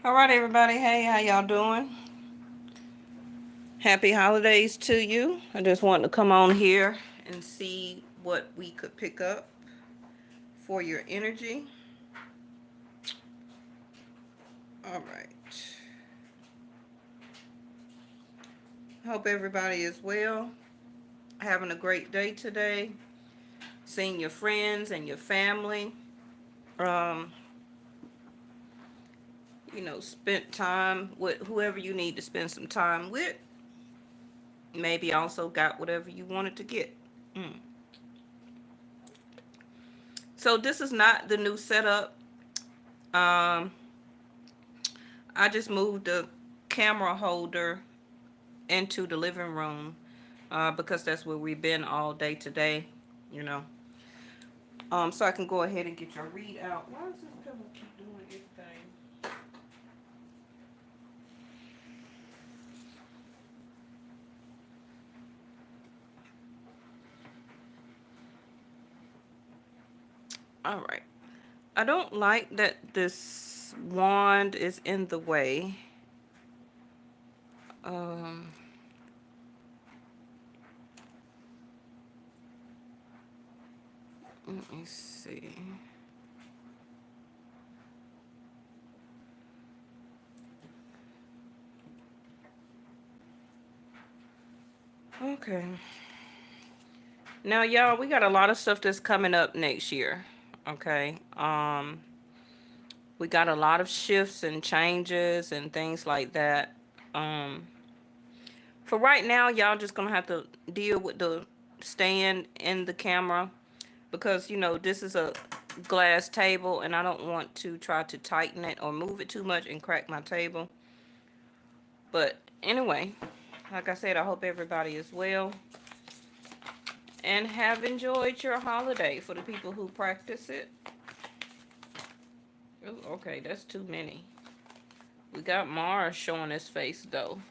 All right, everybody. Hey, how y'all doing? Happy holidays to you. I just wanted to come on here and see what we could pick up for your energy. All right. Hope everybody is well. Having a great day today. Seeing your friends and your family. Um, spent time with whoever you need to spend some time with. Maybe also got whatever you wanted to get. Mm. So this is not the new setup. Um, I just moved the camera holder into the living room because that's where we've been all day today, you know. So I can go ahead and get your readout. Why does this pillow keep doing its thing? All right. I don't like that this wand is in the way. Um, Let me see. Okay. Now, y'all, we got a lot of stuff that's coming up next year. Okay. We got a lot of shifts and changes and things like that. Um, for right now, y'all just gonna have to deal with the stand in the camera because this is a glass table and I don't want to try to tighten it or move it too much and crack my table. But anyway, like I said, I hope everybody is well and have enjoyed your holiday for the people who practice it. Ooh, okay, that's too many. We got Mars showing his face though.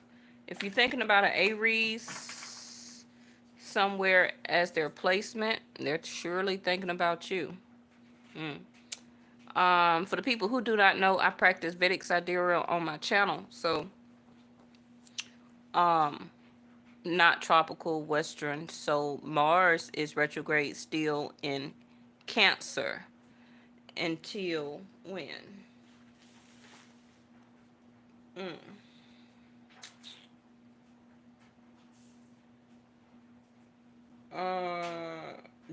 If you're thinking about an Aries somewhere as their placement, they're surely thinking about you. For the people who do not know, I practice Vedic Sidereal on my channel. So, not tropical Western. So Mars is retrograde still in Cancer until when?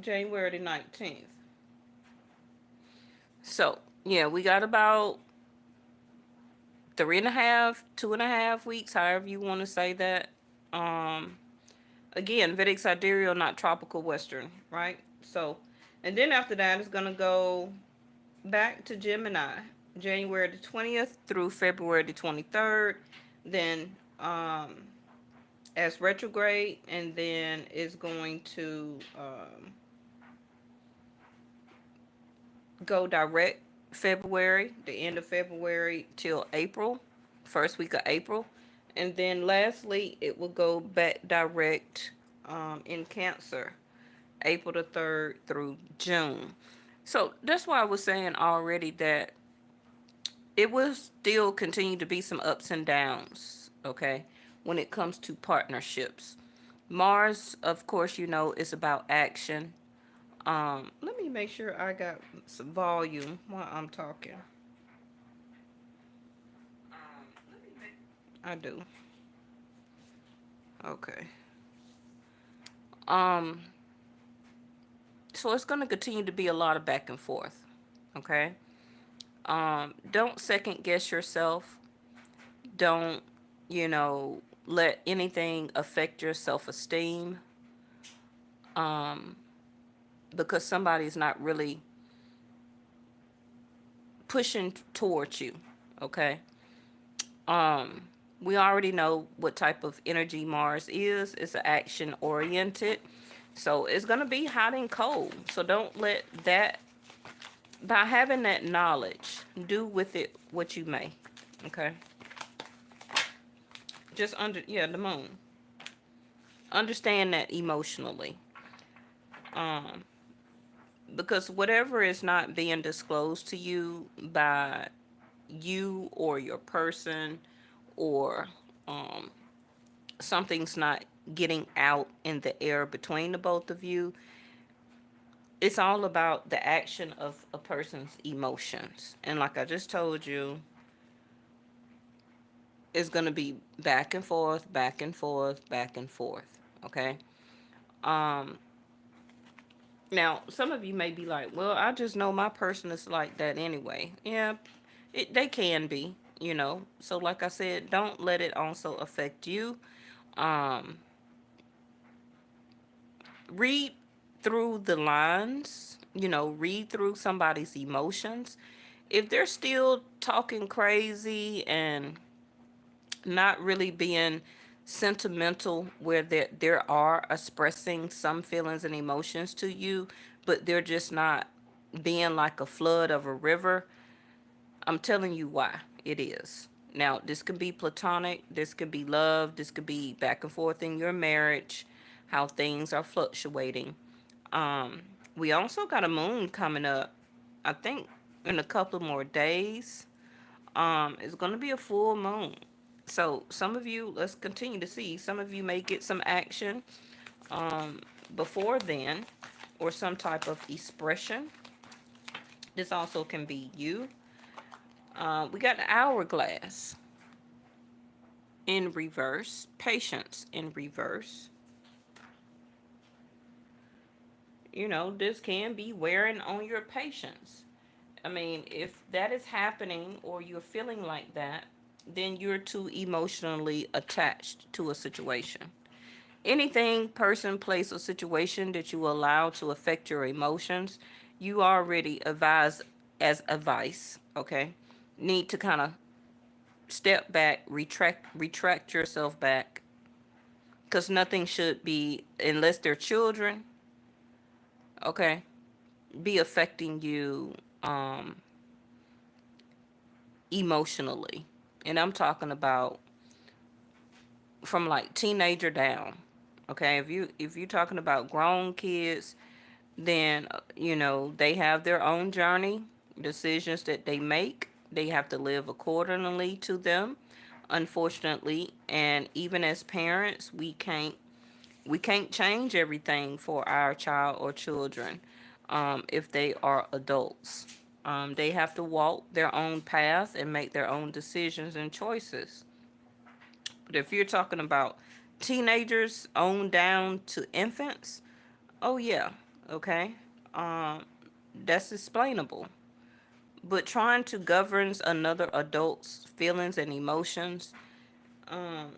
January the 19th. So, yeah, we got about 3.5, 2.5 weeks, however you want to say that. Again, Vedic Sidereal, not tropical Western, right? So, and then after that, it's going to go back to Gemini, January the 20th through February the 23rd. Then, as retrograde, and then it's going to go direct February, the end of February till April, first week of April. And then lastly, it will go back direct in Cancer, April the 3rd through June. So that's why I was saying already that it will still continue to be some ups and downs, okay, when it comes to partnerships. Mars, of course, is about action. Let me make sure I got some volume while I'm talking. I do. Okay. So it's going to continue to be a lot of back and forth. Okay. Don't second guess yourself. Don't, let anything affect your self-esteem. Because somebody's not really pushing towards you. Okay. We already know what type of energy Mars is. It's action oriented. So it's going to be hot and cold. So don't let that, by having that knowledge, do with it what you may. Okay. Just the moon. Understand that emotionally. Because whatever is not being disclosed to you by you or your person, or um, something's not getting out in the air between the both of you. It's all about the action of a person's emotions. And like I just told you, it's going to be back and forth, back and forth, back and forth. Okay. Um, Now, some of you may be like, well, I just know my person is like that anyway. Yeah, they can be, you know. So, like I said, don't let it also affect you. Um, Read through the lines, you know, read through somebody's emotions. If they're still talking crazy and not really being sentimental, where there are expressing some feelings and emotions to you, but they're just not being like a flood of a river, I'm telling you why it is. Now, this could be platonic, this could be love, this could be back and forth in your marriage, how things are fluctuating. um we also got a moon coming up, I think in a couple more days. It's going to be a full moon. So some of you, let's continue to see, some of you may get some action um, before then, or some type of expression. This also can be you. We got the hourglass in reverse, patience in reverse. You know, this can be wearing on your patience. I mean, if that is happening or you're feeling like that, then you're too emotionally attached to a situation. Anything, person, place, or situation that you allow to affect your emotions, you already advise as advice, okay? Need to kind of step back, retract yourself back, because nothing should be, unless they're children, okay, be affecting you emotionally. And I'm talking about from like teenager down. Okay, if you're talking about grown kids, then you know they have their own journey, decisions that they make. They have to live accordingly to them, unfortunately. And even as parents, we can't change everything for our child or children if they are adults. They have to walk their own path and make their own decisions and choices. But if you're talking about teenagers on down to infants, oh yeah, okay, um, that's explainable. But trying to govern another adult's feelings and emotions, um,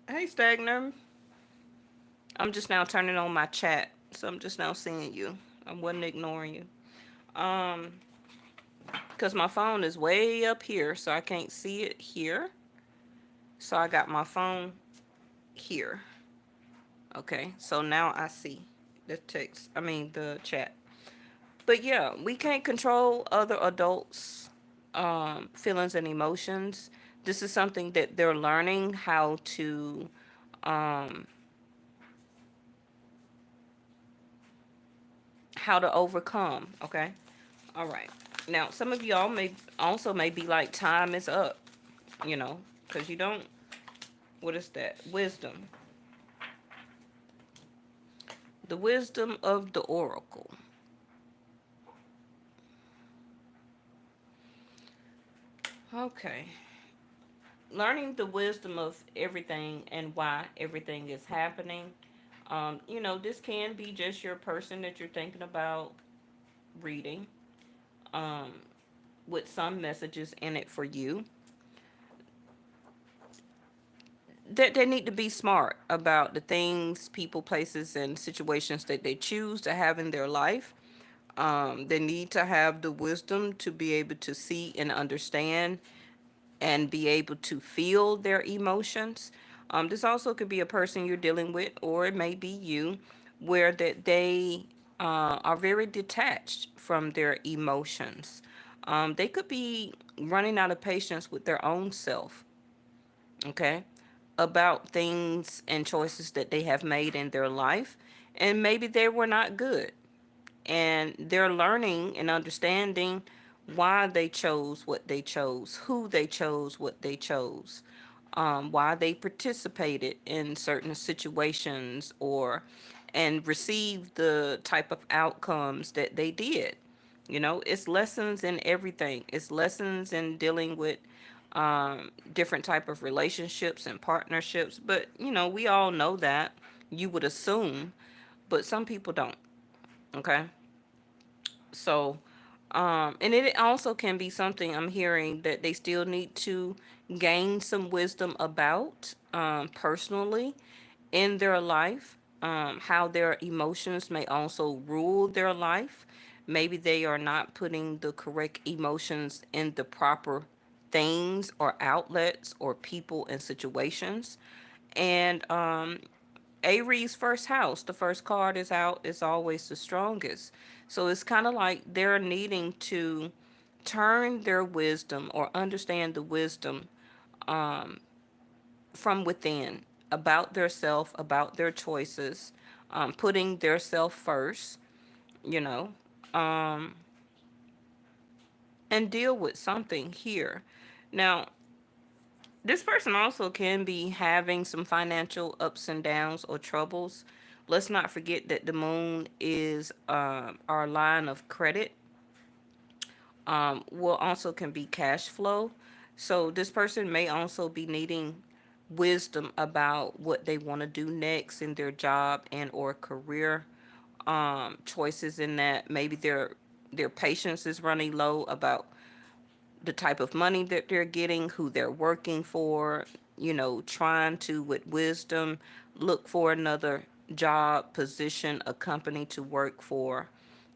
hey Stagner, I'm just now turning on my chat, so I'm just now seeing you. I wasn't ignoring you. Um, because my phone is way up here, so I can't see it here. So I got my phone here. Okay, so now I see the text. I mean the chat. But yeah, we can't control other adults' feelings and emotions. This is something that they're learning um, how to overcome. Okay, all right. Now, some of y'all may be like, time is up. You know, because you don't. What is that? Wisdom. The wisdom of the oracle. Okay. Learning the wisdom of everything and why everything is happening. This can be just your person that you're thinking about reading, um, with some messages in it for you. That they need to be smart about the things, people, places, and situations that they choose to have in their life. They need to have the wisdom to be able to see and understand and be able to feel their emotions. This also could be a person you're dealing with, or it may be you, where that they are very detached from their emotions. They could be running out of patience with their own self, okay, about things and choices that they have made in their life, and maybe they were not good. and they're learning and understanding why they chose what they chose, who they chose what they chose, why they participated in certain situations or and received the type of outcomes that they did. You know, it's lessons in everything. It's lessons in dealing with different type of relationships and partnerships. But you know, we all know that. You would assume, but some people don't. Okay, so and it also can be something I'm hearing that they still need to gain some wisdom about personally in their life, how their emotions may also rule their life. Maybe they are not putting the correct emotions in the proper things or outlets or people and situations. And Aries first house, the first card is out, is always the strongest. So it's kind of like they're needing to turn their wisdom or understand the wisdom from within about their self, about their choices, putting their self first, you know, um, and deal with something here. Now, this person also can be having some financial ups and downs or troubles. Let's not forget that the moon is our line of credit. Will also can be cash flow. So this person may also be needing wisdom about what they want to do next in their job and or career choices in that maybe their patience is running low about the type of money that they're getting, who they're working for, you know, trying to, with wisdom, look for another job, position, a company to work for,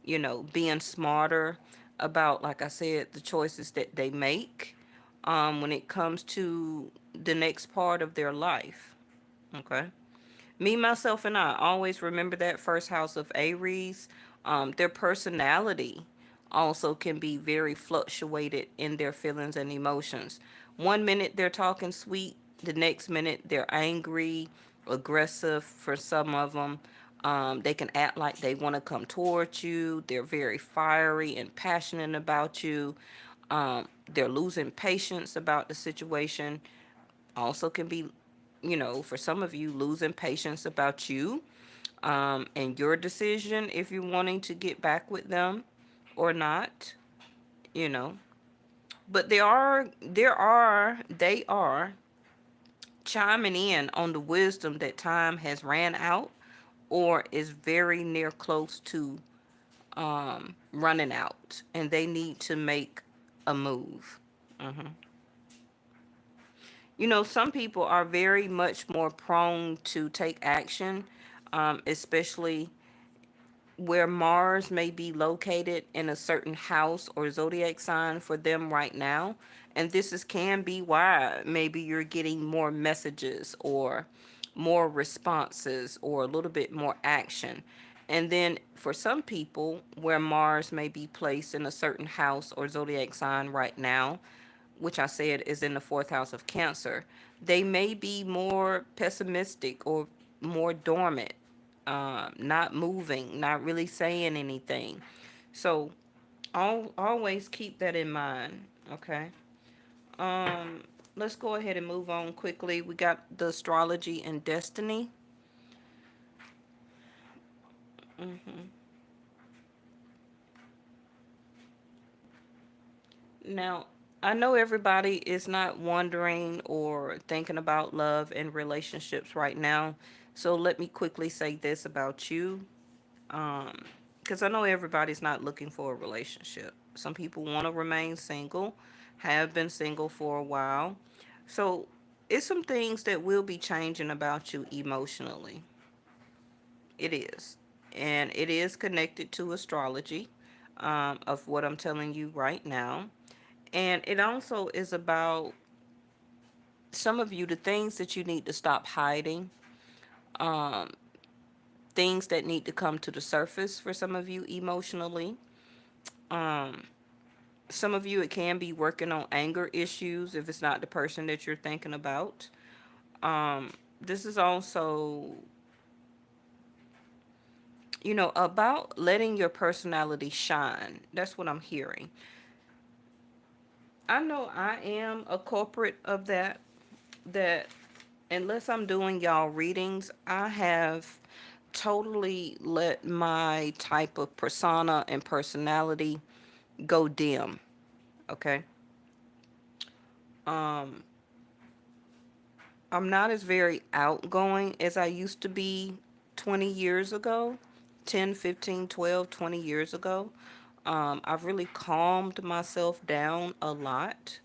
you know, being smarter about, like I said, the choices that they make when it comes to the next part of their life. Okay. Me, myself, and I always remember that first house of Aries. Their personality also can be very fluctuated in their feelings and emotions. One minute they're talking sweet, the next minute they're angry, aggressive for some of them. They can act like they want to come towards you. They're very fiery and passionate about you. They're losing patience about the situation. Also, can be, you know, for some of you, losing patience about you and your decision if you're wanting to get back with them or not, you know. But they are chiming in on the wisdom that time has ran out or is very near close to running out, and they need to make a move. hmm You know, some people are very much more prone to take action, especially where Mars may be located in a certain house or zodiac sign for them right now. And this is can be why maybe you're getting more messages or more responses or a little bit more action. And then for some people where Mars may be placed in a certain house or zodiac sign right now, which I said is in the fourth house of Cancer, they may be more pessimistic or more dormant, not moving, not really saying anything. So always keep that in mind. Okay. Um, let's go ahead and move on quickly. We got the astrology and destiny. Now, I know everybody is not wondering or thinking about love and relationships right now. So let me quickly say this about you. Because I know everybody's not looking for a relationship. Some people want to remain single, have been single for a while. So it's some things that will be changing about you emotionally. It is. And it is connected to astrology of what I'm telling you right now. And it also is about some of you, the things that you need to stop hiding, things that need to come to the surface for some of you emotionally. Some of you, it can be working on anger issues if it's not the person that you're thinking about. This is also about letting your personality shine. That's what I'm hearing. I know I am a culprit of that unless I'm doing y'all readings, I have totally let my type of persona and personality go dim. Okay. Um, I'm not as very outgoing as I used to be 20 years ago, 10, 15, 12, 20 years ago. I've really calmed myself down a lot.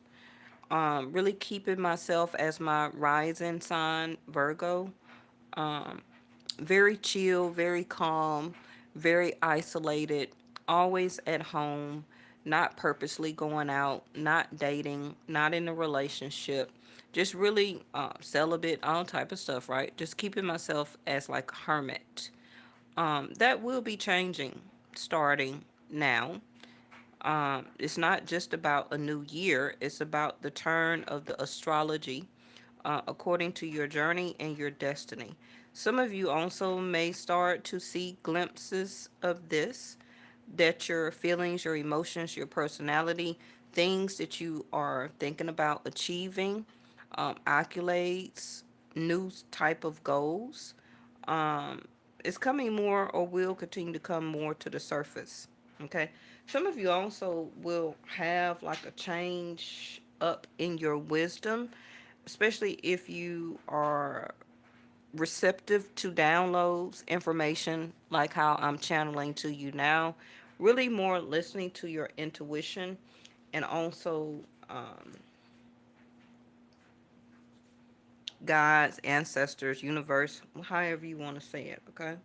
Really keeping myself as my rising sign, Virgo. Um, Very chill, very calm, very isolated, always at home, not purposely going out, not dating, not in a relationship, just really celibate, all type of stuff, right? Just keeping myself as like a hermit. That will be changing starting now. It's not just about a new year, it's about the turn of the astrology according to your journey and your destiny. Some of you also may start to see glimpses of this, that your feelings, your emotions, your personality, things that you are thinking about achieving, accolades, new type of goals, um, is coming more or will continue to come more to the surface. Okay. Some of you also will have like a change up in your wisdom, especially if you are receptive to downloads, information like how I'm channeling to you now. Really more listening to your intuition and also guides, ancestors, universe, however you want to say it. Okay.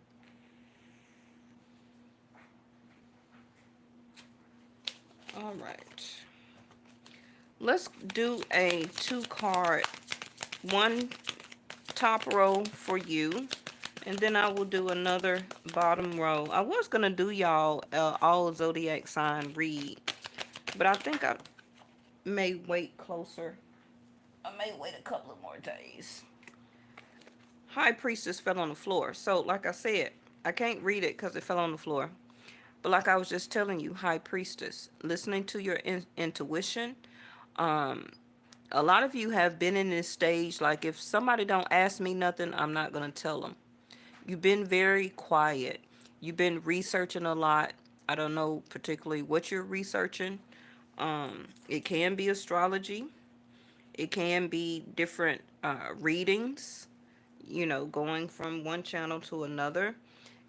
All right. Let's do a 2 card, one top row for you, and then I will do another bottom row. I was gonna do y'all all zodiac sign read, but I think I may wait closer. I may wait a couple of more days. High Priestess fell on the floor. So, like I said, I can't read it because it fell on the floor. But like I was just telling you, High Priestess, listening to your intuition. Um, a lot of you have been in this stage. Like if somebody don't ask me nothing, I'm not gonna tell them. You've been very quiet. You've been researching a lot. I don't know particularly what you're researching. It can be astrology. It can be different readings, going from one channel to another.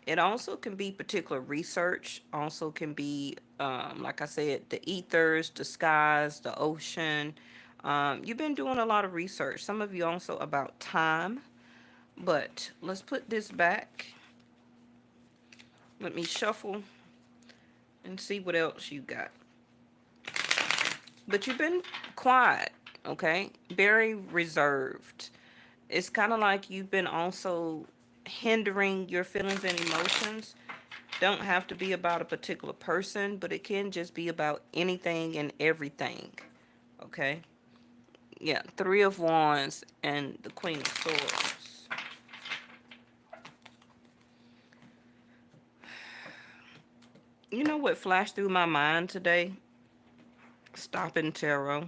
It also can be particular research, also can be, like I said, the ethers, the skies, the ocean. You've been doing a lot of research. Some of you also about time. But let's put this back. Let me shuffle and see what else you got. But you've been quiet, okay? Very reserved. It's kind of like you've been also hindering your feelings and emotions. Don't have to be about a particular person, but it can just be about anything and everything, okay? Yeah, Three of Wands and the Queen of Swords. You know what flashed through my mind today? Stopping tarot.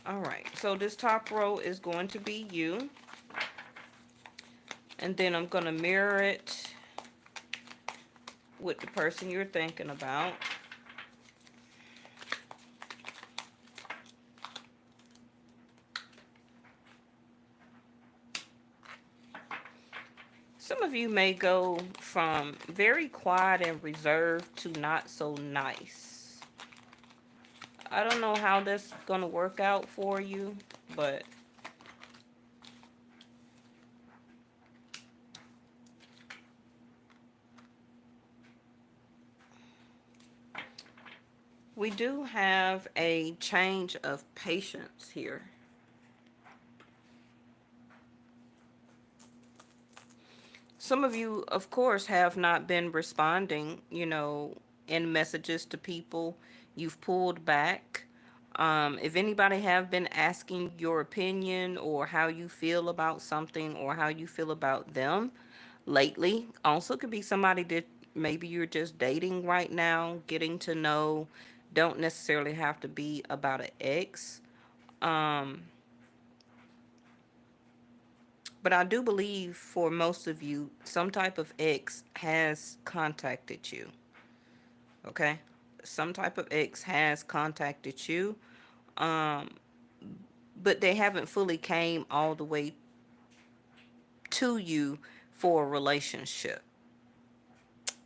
All right, so this top row is going to be you. And then I'm going to mirror it with the person you're thinking about. Some of you may go from very quiet and reserved to not so nice. I don't know how that's going to work out for you, but we do have a change of patience here. Some of you, of course, have not been responding, in messages to people. You've pulled back. If anybody have been asking your opinion or how you feel about something or how you feel about them lately, also could be somebody that maybe you're just dating right now, getting to know, don't necessarily have to be about an ex. Um, but I do believe for most of you, some type of ex has contacted you. Okay? Some type of ex has contacted you. Um, but they haven't fully came all the way to you for a relationship.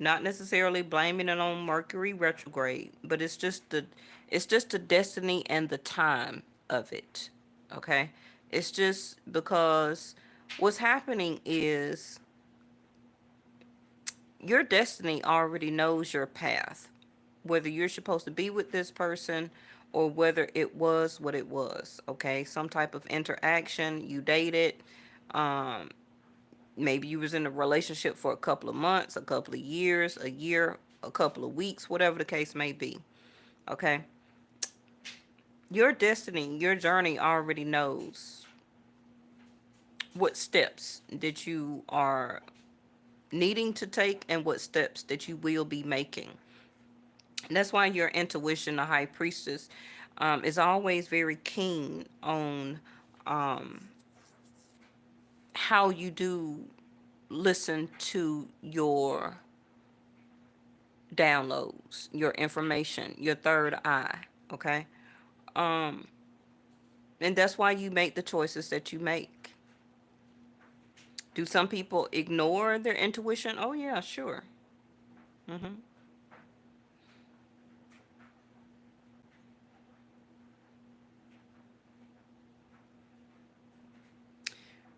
Not necessarily blaming it on Mercury retrograde, but it's just the destiny and the time of it. Okay? It's just because what's happening is your destiny already knows your path. Whether you're supposed to be with this person or whether it was what it was, okay? Some type of interaction, you dated, um, maybe you was in a relationship for a couple of months, a couple of years, a year, a couple of weeks, whatever the case may be. Okay? Your destiny, your journey already knows what steps that you are needing to take and what steps that you will be making. And that's why your intuition, the high priestess, is always very keen on um, how you do listen to your downloads, your information, your third eye. Okay. Um, and that's why you make the choices that you make. Do some people ignore their intuition? Oh yeah, sure. hmm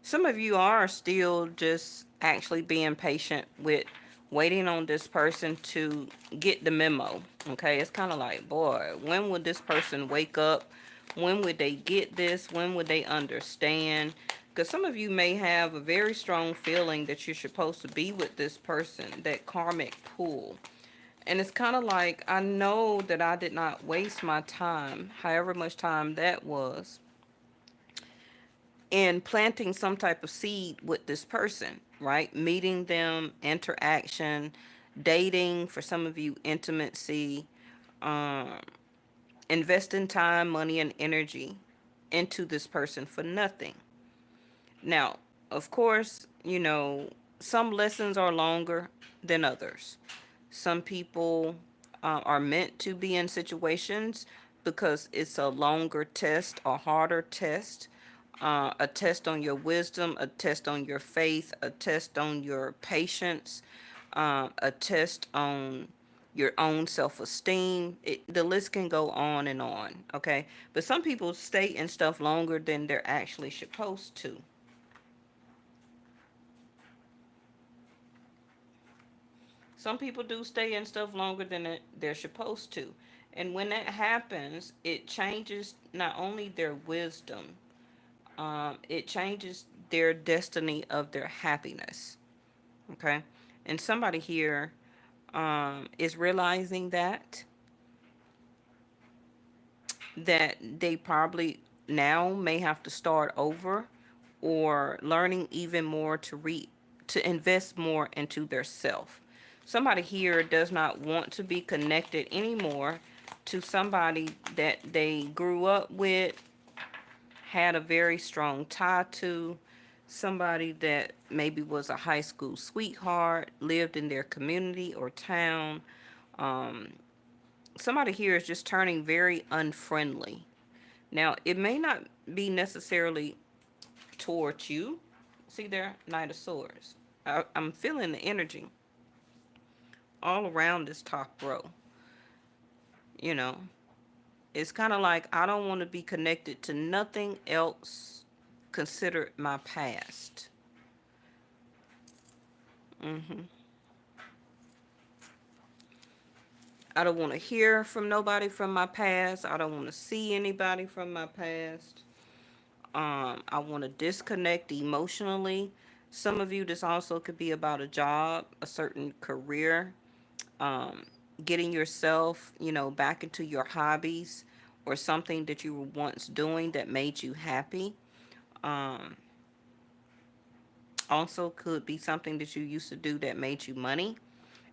Some of you are still just actually being patient with waiting on this person to get the memo. Okay, it's kind of like, boy, when would this person wake up? When would they get this? When would they understand? Because some of you may have a very strong feeling that you're supposed to be with this person, that karmic pull. And it's kind of like, I know that I did not waste my time, however much time that was, in planting some type of seed with this person, right? Meeting them, interaction, dating, for some of you, intimacy, um, investing time, money, and energy into this person for nothing. Now, of course, some lessons are longer than others. Some people are meant to be in situations because it's a longer test, a harder test, a test on your wisdom, a test on your faith, a test on your patience, a test on your own self-esteem. The list can go on and on, okay? But some people stay in stuff longer than they're actually supposed to. Some people do stay in stuff longer than they're supposed to. And when that happens, it changes not only their wisdom, it changes their destiny of their happiness. Okay? And somebody here is realizing that they probably now may have to start over or learning even more to invest more into their self. Somebody here does not want to be connected anymore to somebody that they grew up with, had a very strong tie to, somebody that maybe was a high school sweetheart, lived in their community or town. Um, Somebody here is just turning very unfriendly. Now, it may not be necessarily towards you. See there, Knight of Swords. I'm feeling the energy all around this top row. You know, it's kind of like I don't want to be connected to nothing else considered my past. hmm I don't want to hear from nobody from my past. I don't want to see anybody from my past. I want to disconnect emotionally. Some of you, this also could be about a job, a certain career, um, getting yourself, back into your hobbies or something that you were once doing that made you happy. Um, Also could be something that you used to do that made you money.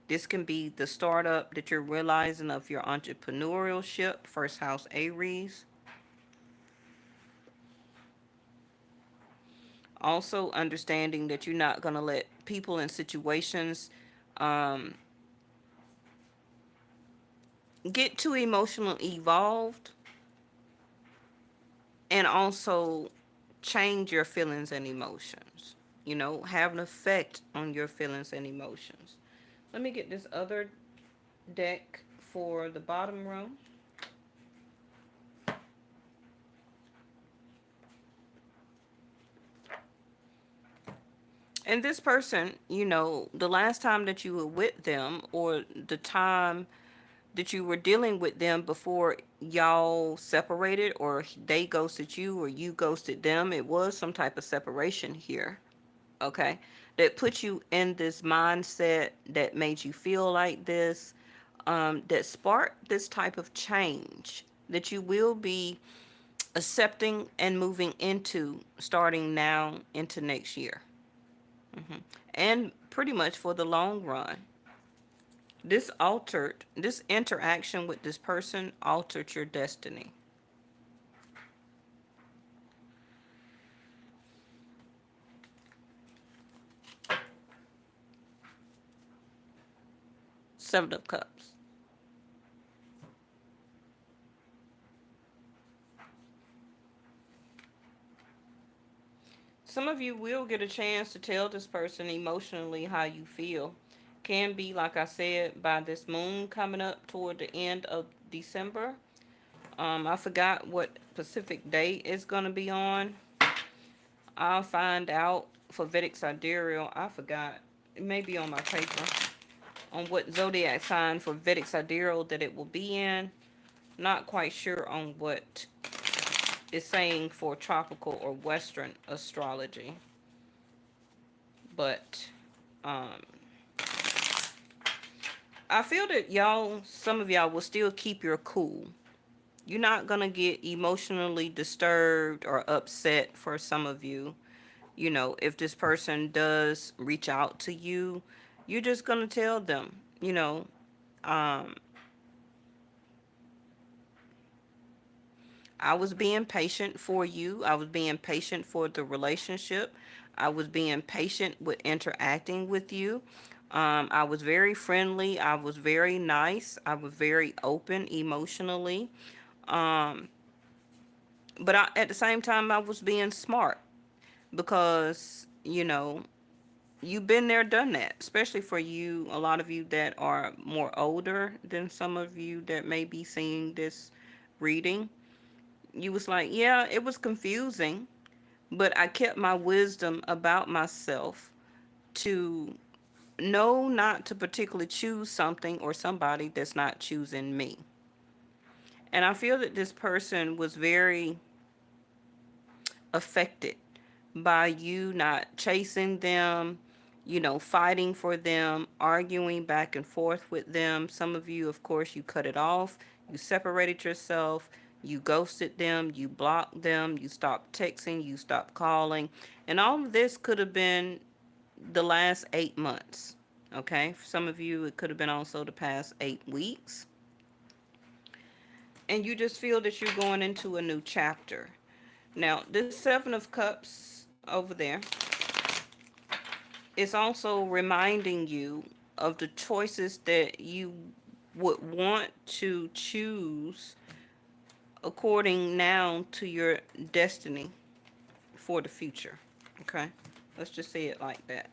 This can be the startup that you're realizing of your entrepreneurship, first house Aries. Also understanding that you're not going to let people and situations um, get too emotionally evolved, and also change your feelings and emotions. Have an effect on your feelings and emotions. Let me get this other deck for the bottom row. And this person, the last time that you were with them, or the time that you were dealing with them before y'all separated, or they ghosted you or you ghosted them, it was some type of separation here. Okay, that put you in this mindset that made you feel like this, that sparked this type of change that you will be accepting and moving into starting now into next year. And pretty much for the long run. This interaction with this person altered your destiny. Seven of Cups. Some of you will get a chance to tell this person emotionally how you feel. Can be, like I said, by this moon coming up toward the end of December. I forgot what Pacific day it's going to be on. I'll find out for Vedic Sidereal. I forgot. It may be on my paper. On what zodiac sign for Vedic Sidereal that it will be in. Not quite sure on what it's saying for tropical or Western astrology. But um, I feel that some of y'all will still keep your cool. You're not going to get emotionally disturbed or upset for some of you. If this person does reach out to you, you're just going to tell them, um, I was being patient for you. I was being patient for the relationship. I was being patient with interacting with you. I was very friendly. I was very nice. I was very open emotionally. Um, but at the same time, I was being smart because, you've been there, done that, especially for you, a lot of you that are more older than some of you that may be seeing this reading. You was like, yeah, it was confusing, but I kept my wisdom about myself to know not to particularly choose something or somebody that's not choosing me. And I feel that this person was very affected by you not chasing them, fighting for them, arguing back and forth with them. Some of you, of course, you cut it off, you separated yourself, you ghosted them, you blocked them, you stopped texting, you stopped calling. And all of this could have been the last 8 months. Okay, for some of you, it could have been also the past 8 weeks. And you just feel that you're going into a new chapter. Now, this Seven of Cups over there is also reminding you of the choices that you would want to choose according now to your destiny for the future. Okay? Let's just say it like that.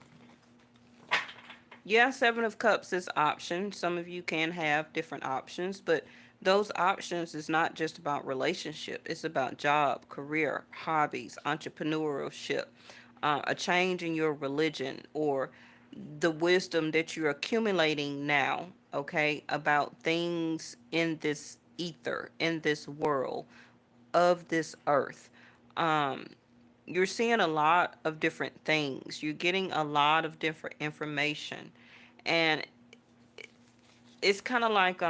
Yeah, Seven of Cups is options. Some of you can have different options, but those options is not just about relationship. It's about job, career, hobbies, entrepreneurship, a change in your religion, or the wisdom that you're accumulating now, okay, about things in this ether, in this world, of this earth. Um, you're seeing a lot of different things. You're getting a lot of different information. And it's kind of like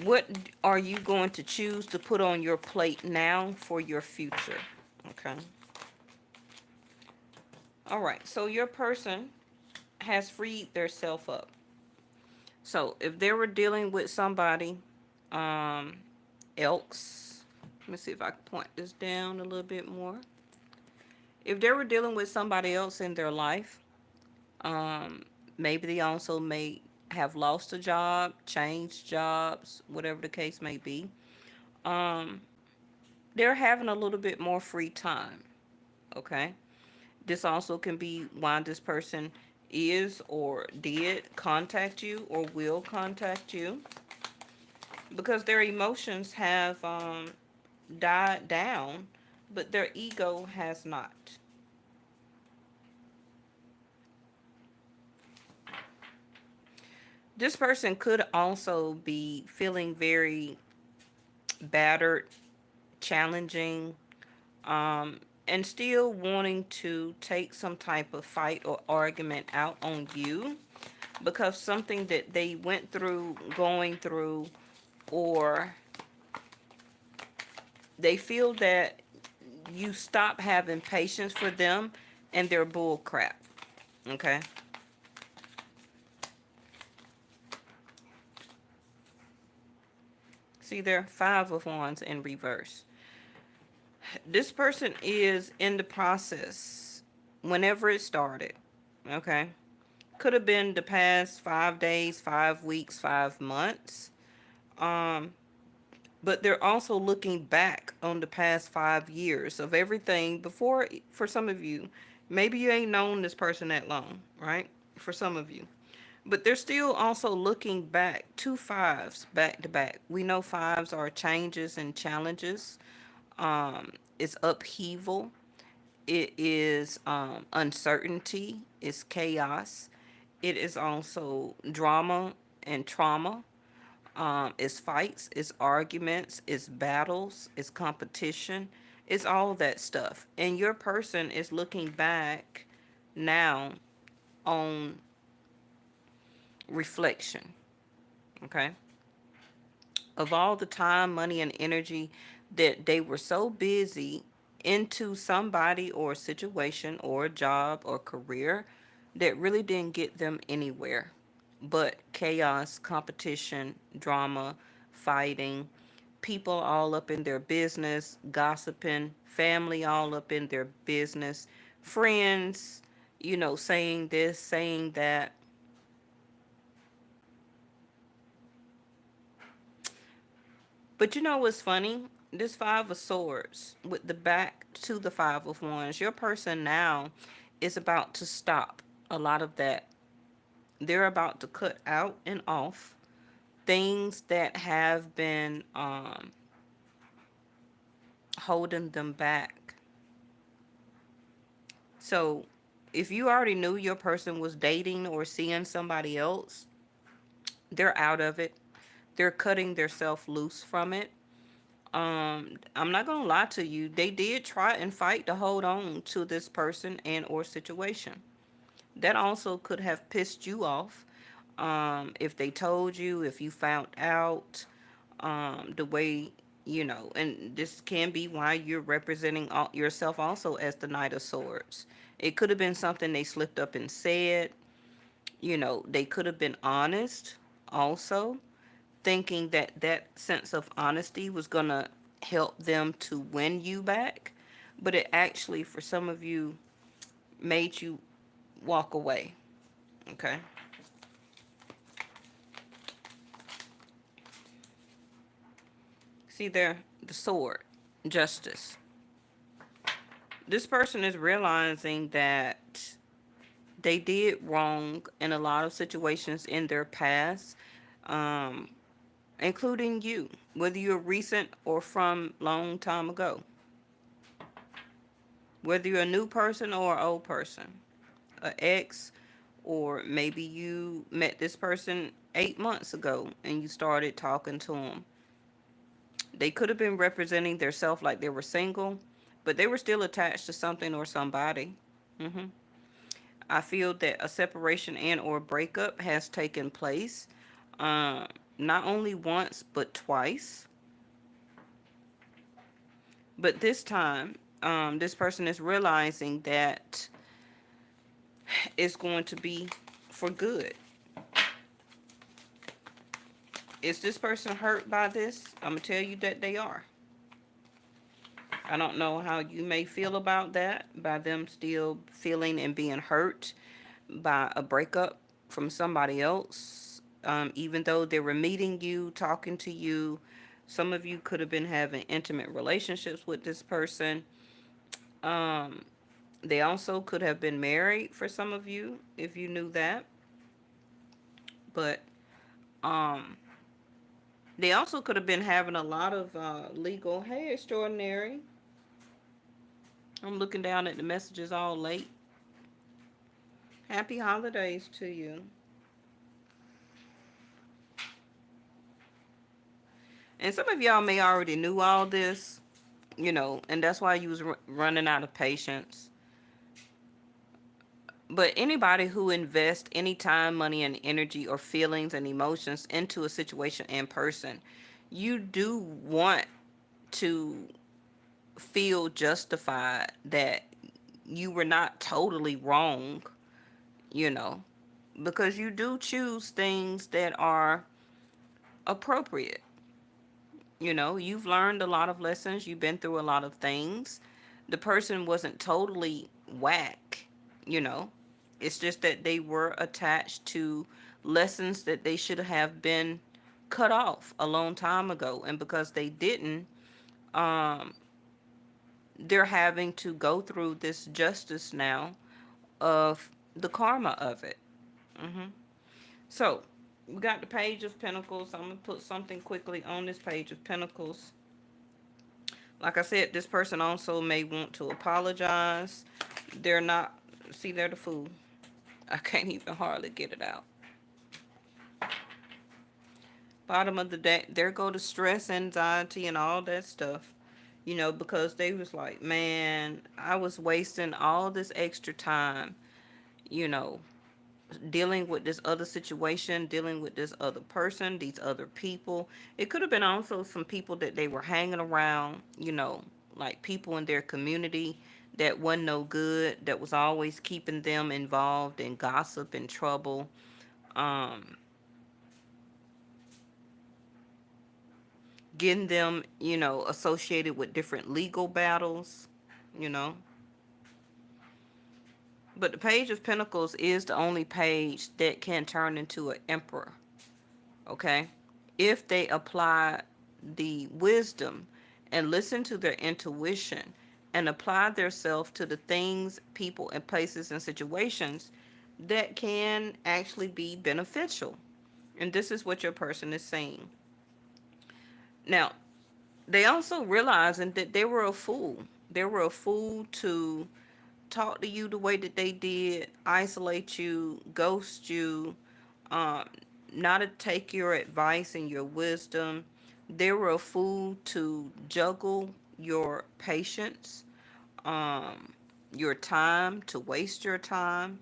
What are you going to choose to put on your plate now for your future? Okay. All right. So your person has freed their self up. So if they were dealing with somebody um, else, let me see if I can point this down a little bit more. If they were dealing with somebody else in their life, um, maybe they also may have lost a job, changed jobs, whatever the case may be. Um, they're having a little bit more free time. Okay. This also can be why this person is or did contact you or will contact you, because their emotions have died down, but their ego has not. This person could also be feeling very battered, challenging, and still wanting to take some type of fight or argument out on you because something that they went through, going through, or they feel that you stop having patience for them and their bull crap. Okay. See there, Five of Wands in reverse. This person is in the process whenever it started. Okay. Could have been the past 5 days, 5 weeks, 5 months. Um, but they're also looking back on the past 5 years of everything before. For some of you, maybe you ain't known this person that long, right? For some of you, but they're still also looking back, two fives back to back. We know fives are changes and challenges. It's upheaval. It is uncertainty. It's chaos. It is also drama and trauma. It's fights, it's arguments, it's battles, it's competition, it's all that stuff. And your person is looking back now on reflection, okay, of all the time, money, and energy that they were so busy into somebody or a situation or a job or career that really didn't get them anywhere but chaos, competition, drama, fighting, people all up in their business, gossiping, family all up in their business, friends, saying this, saying that. But you know what's funny? This Five of Swords with the back to the Five of Wands, your person now is about to stop a lot of that. They're about to cut out and off things that have been holding them back. So if you already knew your person was dating or seeing somebody else, they're out of it. They're cutting themselves loose from it. I'm not gonna lie to you. They did try and fight to hold on to this person and or situation. That also could have pissed you off. If they told you, if you found out, the way, and this can be why you're representing yourself also as the Knight of Swords. It could have been something they slipped up and said. They could have been honest also, thinking that that sense of honesty was going to help them to win you back. But it actually, for some of you, made you walk away. Okay. See there, the sword, justice. This person is realizing that they did wrong in a lot of situations in their past, um, including you, whether you're recent or from long time ago, whether you're a new person or an old person, an ex, or maybe you met this person 8 months ago and you started talking to them. They could have been representing themselves like they were single, but they were still attached to something or somebody. hmm I feel that a separation and or breakup has taken place. not only once, but twice. But this time, this person is realizing that it's going to be for good. Is this person hurt by this? I'm going to tell you that they are. I don't know how you may feel about that, by them still feeling and being hurt by a breakup from somebody else. Even though they were meeting you, talking to you, some of you could have been having intimate relationships with this person. Um, they also could have been married for some of you, if you knew that. But um, they also could have been having a lot of legal. Hey, extraordinary. I'm looking down at the messages all late. Happy holidays to you. And some of y'all may already knew all this, and that's why you was running out of patience. But anybody who invests any time, money, and energy or feelings and emotions into a situation and person, you do want to feel justified that you were not totally wrong, you know, because you do choose things that are appropriate. You've learned a lot of lessons, you've been through a lot of things. The person wasn't totally whack, you know. It's just that they were attached to lessons that they should have been cut off a long time ago. And because they didn't, um, they're having to go through this justice now of the karma of it. hmm So, we got the Page of Pentacles. I'm going to put something quickly on this Page of Pentacles. Like I said, this person also may want to apologize. They're not, see, they're the Fool. I can't even hardly get it out. Bottom of the deck, there go the stress, anxiety, and all that stuff. Because they was like, man, I was wasting all this extra time, you know, dealing with this other situation, dealing with this other person, these other people. It could have been also some people that they were hanging around, like people in their community that wasn't no good, that was always keeping them involved in gossip and trouble. Um, Getting them, associated with different legal battles, you know. But the Page of Pentacles is the only page that can turn into an emperor, okay? If they apply the wisdom and listen to their intuition and apply themselves to the things, people, and places and situations that can actually be beneficial. And this is what your person is saying. Now, they also realizing that they were a fool. They were a fool to talk to you the way that they did, isolate you, ghost you, um, not to take your advice and your wisdom. They were a fool to juggle your patience, your time, to waste your time.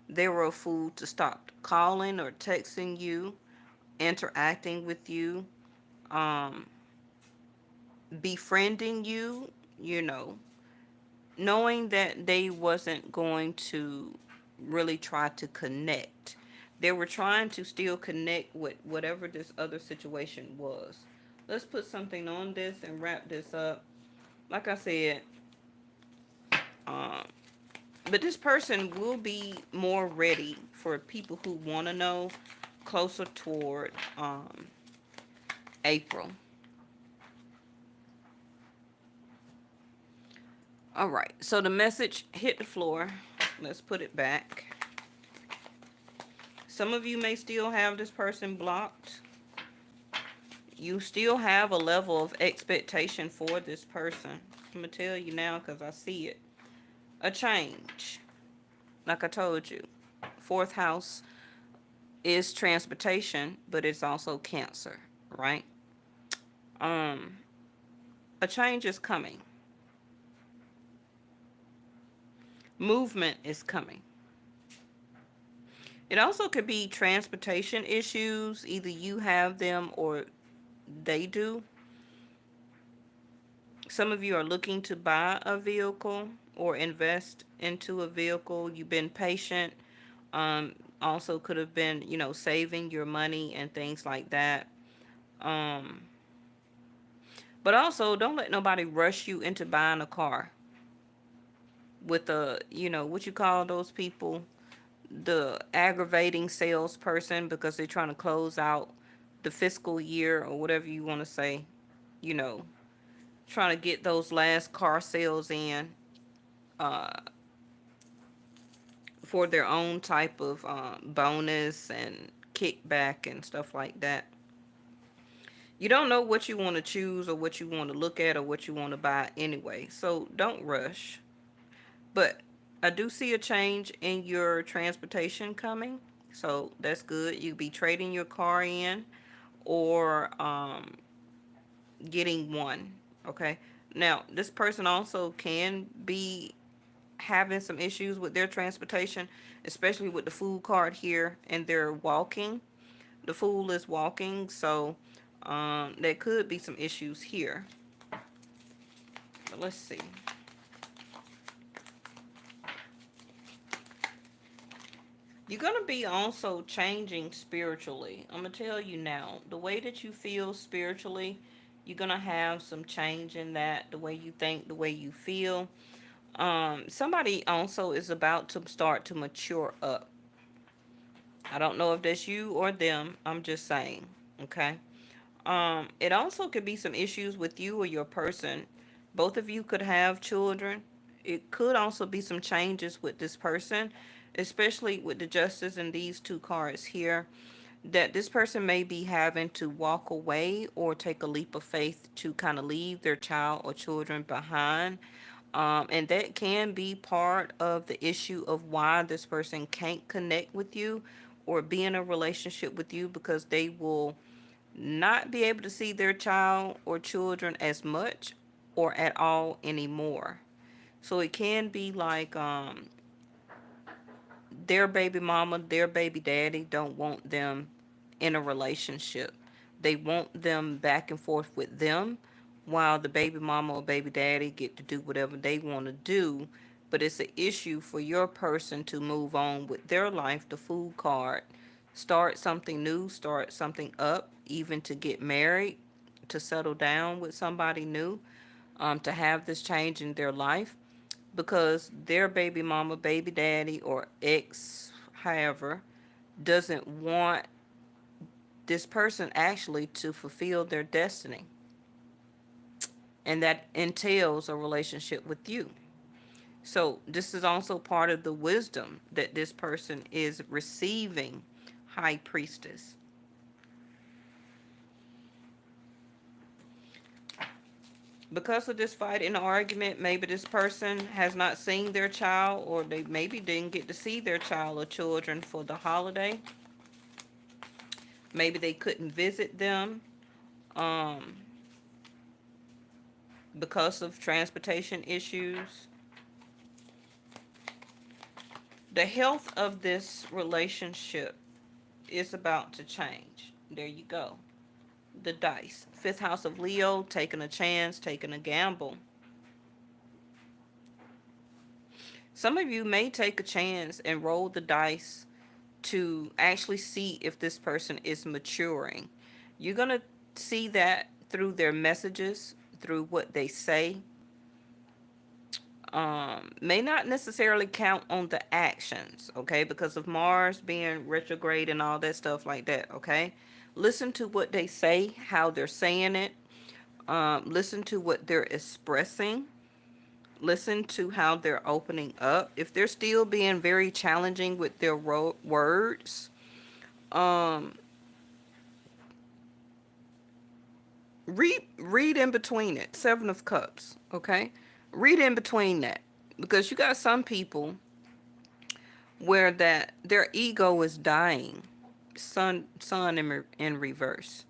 They were a fool to stop calling or texting you, interacting with you, um, befriending you, you know, knowing that they wasn't going to really try to connect. They were trying to still connect with whatever this other situation was. Let's put something on this and wrap this up. Like I said, um, but this person will be more ready for people who want to know closer toward April. All right, so the message hit the floor. Let's put it back. Some of you may still have this person blocked. You still have a level of expectation for this person. I'm going to tell you now because I see it. A change. Like I told you, fourth house is transportation, but it's also Cancer, right? Um, a change is coming. Movement is coming. It also could be transportation issues. Either you have them or they do. Some of you are looking to buy a vehicle or invest into a vehicle. You've been patient. Also could have been, saving your money and things like that. Um, but also, don't let nobody rush you into buying a car with what you call those people, the aggravating salesperson, because they're trying to close out the fiscal year or whatever you want to say, you know, trying to get those last car sales in uh, for their own type of bonus and kickback and stuff like that. You don't know what you want to choose or what you want to look at or what you want to buy anyway, so don't rush. But I do see a change in your transportation coming, so that's good. You'll be trading your car in or getting one. Okay. Now, this person also can be having some issues with their transportation, especially with the food card here, and they're walking. The fool is walking, so there could be some issues here. But let's see. You're going to be also changing spiritually. I'm going to tell you now, the way that you feel spiritually, you're going to have some change in that, the way you think, the way you feel. Somebody also is about to start to mature up. I don't know if that's you or them. I'm just saying. Okay. It also could be some issues with you or your person. Both of you could have children. It could also be some changes with this person, especially with the justice in these two cards here, that this person may be having to walk away or take a leap of faith to kind of leave their child or children behind. And that can be part of the issue of why this person can't connect with you or be in a relationship with you, because they will not be able to see their child or children as much or at all anymore. So it can be like their baby mama, their baby daddy don't want them in a relationship. They want them back and forth with them, while the baby mama or baby daddy get to do whatever they want to do. But it's an issue for your person to move on with their life, the food card, start something new, start something up, even to get married, to settle down with somebody new, to have this change in their life, because their baby mama, baby daddy, or ex, however, doesn't want this person actually to fulfill their destiny. And that entails a relationship with you. So, this is also part of the wisdom that this person is receiving, High Priestess. Because of this fight and argument, maybe this person has not seen their child, or they maybe didn't get to see their child or children for the holiday. Maybe they couldn't visit them um, because of transportation issues. The health of this relationship is about to change. There you go. The dice. Fifth house of Leo, taking a chance, taking a gamble. Some of you may take a chance and roll the dice to actually see if this person is maturing. You're going to see that through their messages, through what they say. May not necessarily count on the actions, okay, because of Mars being retrograde and all that stuff like that, okay? Listen to what they say, how they're saying it. Listen to what they're expressing. Listen to how they're opening up. If they're still being very challenging with their words, um, read in between it. Seven of Cups, okay? Read in between that, because you got some people where that their ego is dying. Sun in reverse.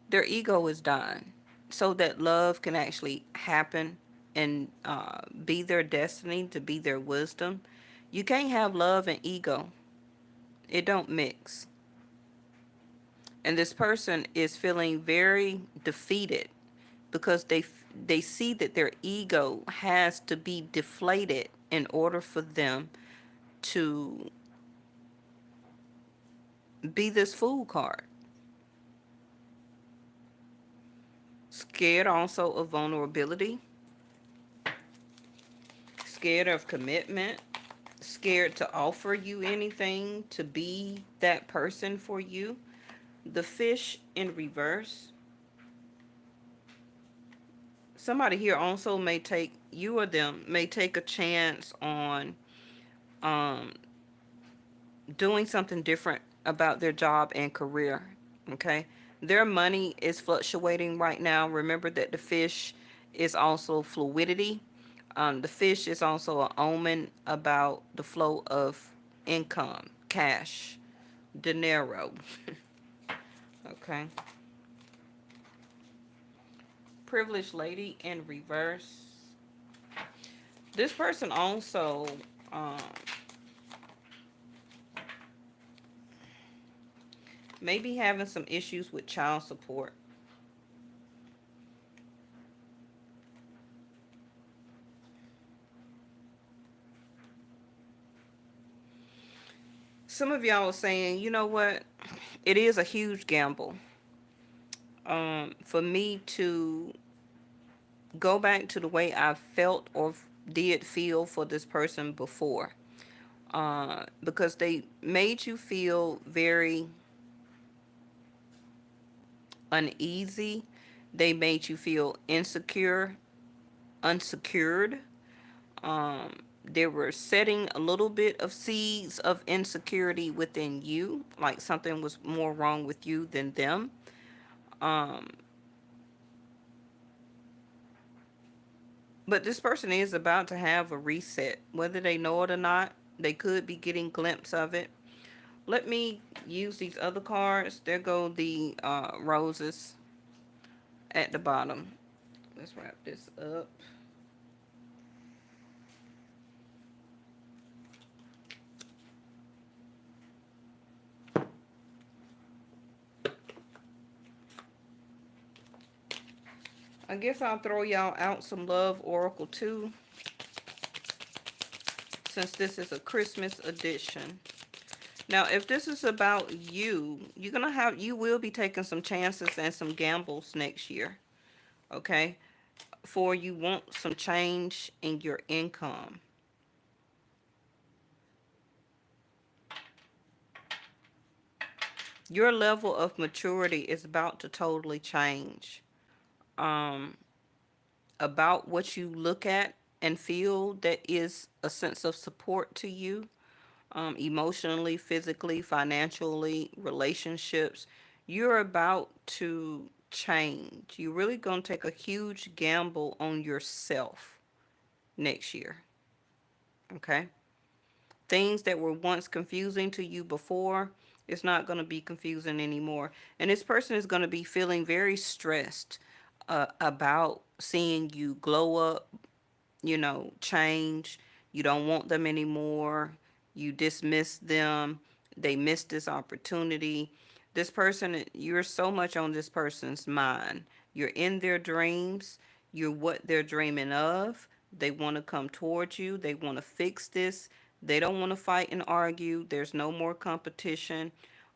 Their ego is dying, so that love can actually happen and be their destiny, to be their wisdom. You can't have love and ego. It don't mix. And this person is feeling very defeated because they see that their ego has to be deflated in order for them to be this fool card. Scared also of vulnerability, scared of commitment, scared to offer you anything, to be that person for you. The fish in reverse. Somebody here also may take, you or them may take a chance on um, doing something different about their job and career. Okay. Their money is fluctuating right now. Remember that the fish is also fluidity. The fish is also an omen about the flow of income, cash, dinero. Okay. Privileged lady in reverse. This person also um, may be having some issues with child support. Some of y'all are saying, you know what? It is a huge gamble for me to go back to the way I felt or did feel for this person before. Because they made you feel very uneasy. They made you feel insecure, unsecured. They were setting a little bit of seeds of insecurity within you, like something was more wrong with you than them. Um, but this person is about to have a reset, whether they know it or not. They could be getting a glimpse of it. Let me use these other cards. There go the roses at the bottom. Let's wrap this up. I guess I'll throw y'all out some love oracle too, since this is a Christmas edition. Now, if this is about you, you will be taking some chances and some gambles next year. Okay? For you want some change in your income. Your level of maturity is about to totally change. Um, about what you look at and feel that is a sense of support to you, emotionally, physically, financially, relationships. You're about to change. You're really going to take a huge gamble on yourself next year. Okay? Things that were once confusing to you before, it's not going to be confusing anymore. And this person is going to be feeling very stressed about seeing you glow up, change. You don't want them anymore. You dismiss them. They missed this opportunity. This person, you're so much on this person's mind. You're in their dreams. You're what they're dreaming of. They want to come towards you. They want to fix this. They don't want to fight and argue. There's no more competition.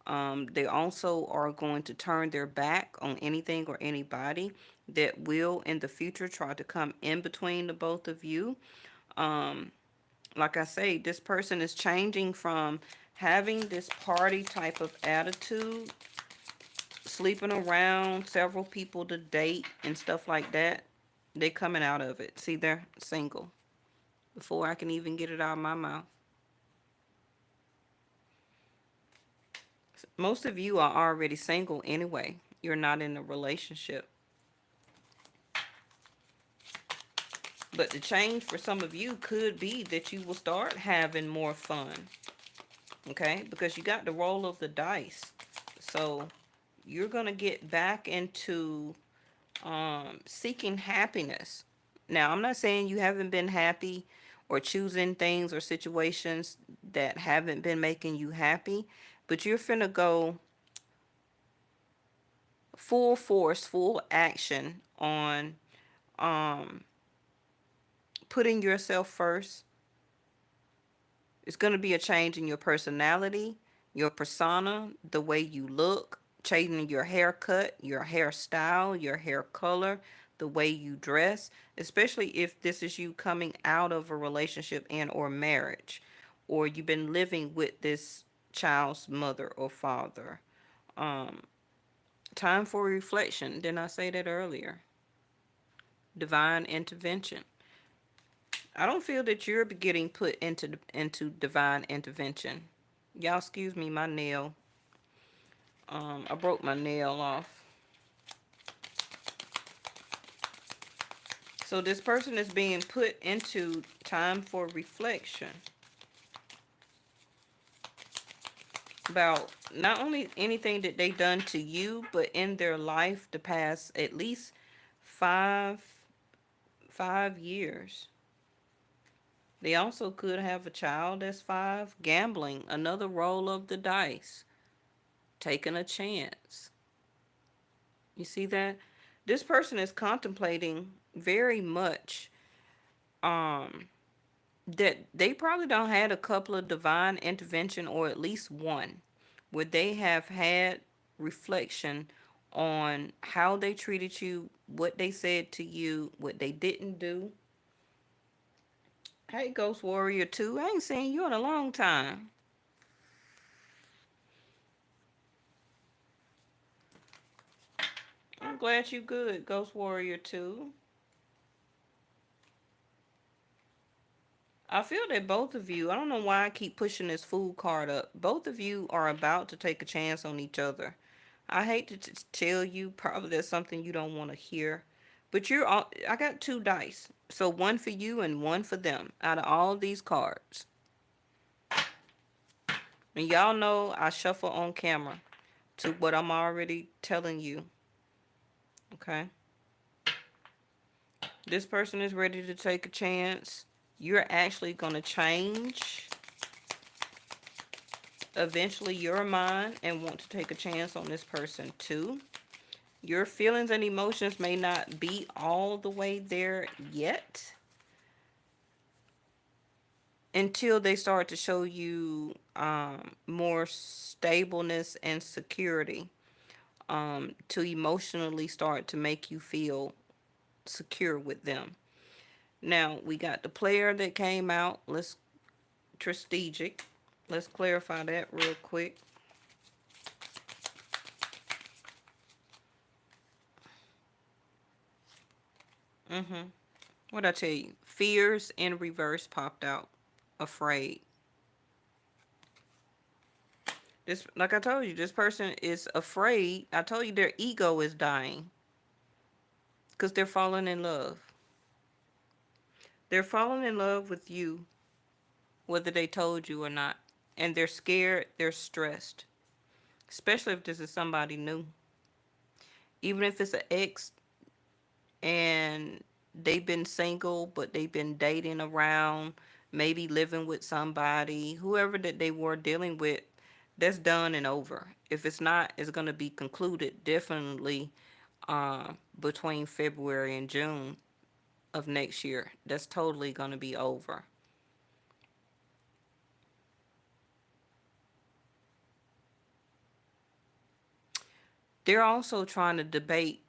They also are going to turn their back on anything or anybody that will in the future try to come in between the both of you. Um, like I say, this person is changing from having this party type of attitude, sleeping around, several people to date and stuff like that. They coming out of it. See, they're single before I can even get it out of my mouth. Most of you are already single anyway. You're not in a relationship. But the change for some of you could be that you will start having more fun. Okay? Because you got the roll of the dice. So you're going to get back into seeking happiness. Now, I'm not saying you haven't been happy or choosing things or situations that haven't been making you happy, but you're finna go full force, full action on um, putting yourself first. It's going to be a change in your personality, your persona, the way you look, changing your haircut, your hairstyle, your hair color, the way you dress, especially if this is you coming out of a relationship and or marriage, or you've been living with this child's mother or father. Um, Time for reflection. Didn't I say that earlier? Divine intervention. I don't feel that you're getting put into divine intervention. Y'all, excuse me, my nail. I broke my nail off. So this person is being put into time for reflection about not only anything that they done to you, but in their life the past at least five 5 years. They also could have a child that's 5, gambling, another roll of the dice, taking a chance. You see that? This person is contemplating very much um that they probably don't had a couple of divine intervention, or at least one where they have had reflection on how they treated you, what they said to you, what they didn't do. Hey, Ghost Warrior 2, I ain't seen you in a long time. I'm glad you good, Ghost Warrior 2. I feel that both of you, I don't know why I keep pushing this food card up. Both of you are about to take a chance on each other. I hate to tell you, probably that's something you don't want to hear. But you're all, I got 2 dice. So one for you and one for them out of all these cards. And y'all know I shuffle on camera to what I'm already telling you. Okay? This person is ready to take a chance. You're actually going to change eventually your mind and want to take a chance on this person too. Your feelings and emotions may not be all the way there yet until they start to show you more stableness and security, to emotionally start to make you feel secure with them. Now, we got the player that came out. Let's strategic. Let's clarify that real quick. What I tell you? Fears in reverse popped out. Afraid. This, like I told you, this person is afraid. I told you their ego is dying because they're falling in love. They're falling in love with you, whether they told you or not. And they're scared, they're stressed, especially if this is somebody new. Even if it's an ex and they've been single, but they've been dating around, maybe living with somebody, whoever that they were dealing with, that's done and over. If it's not, it's going to be concluded definitely between February and June of next year. That's totally going to be over. They're also trying to debate,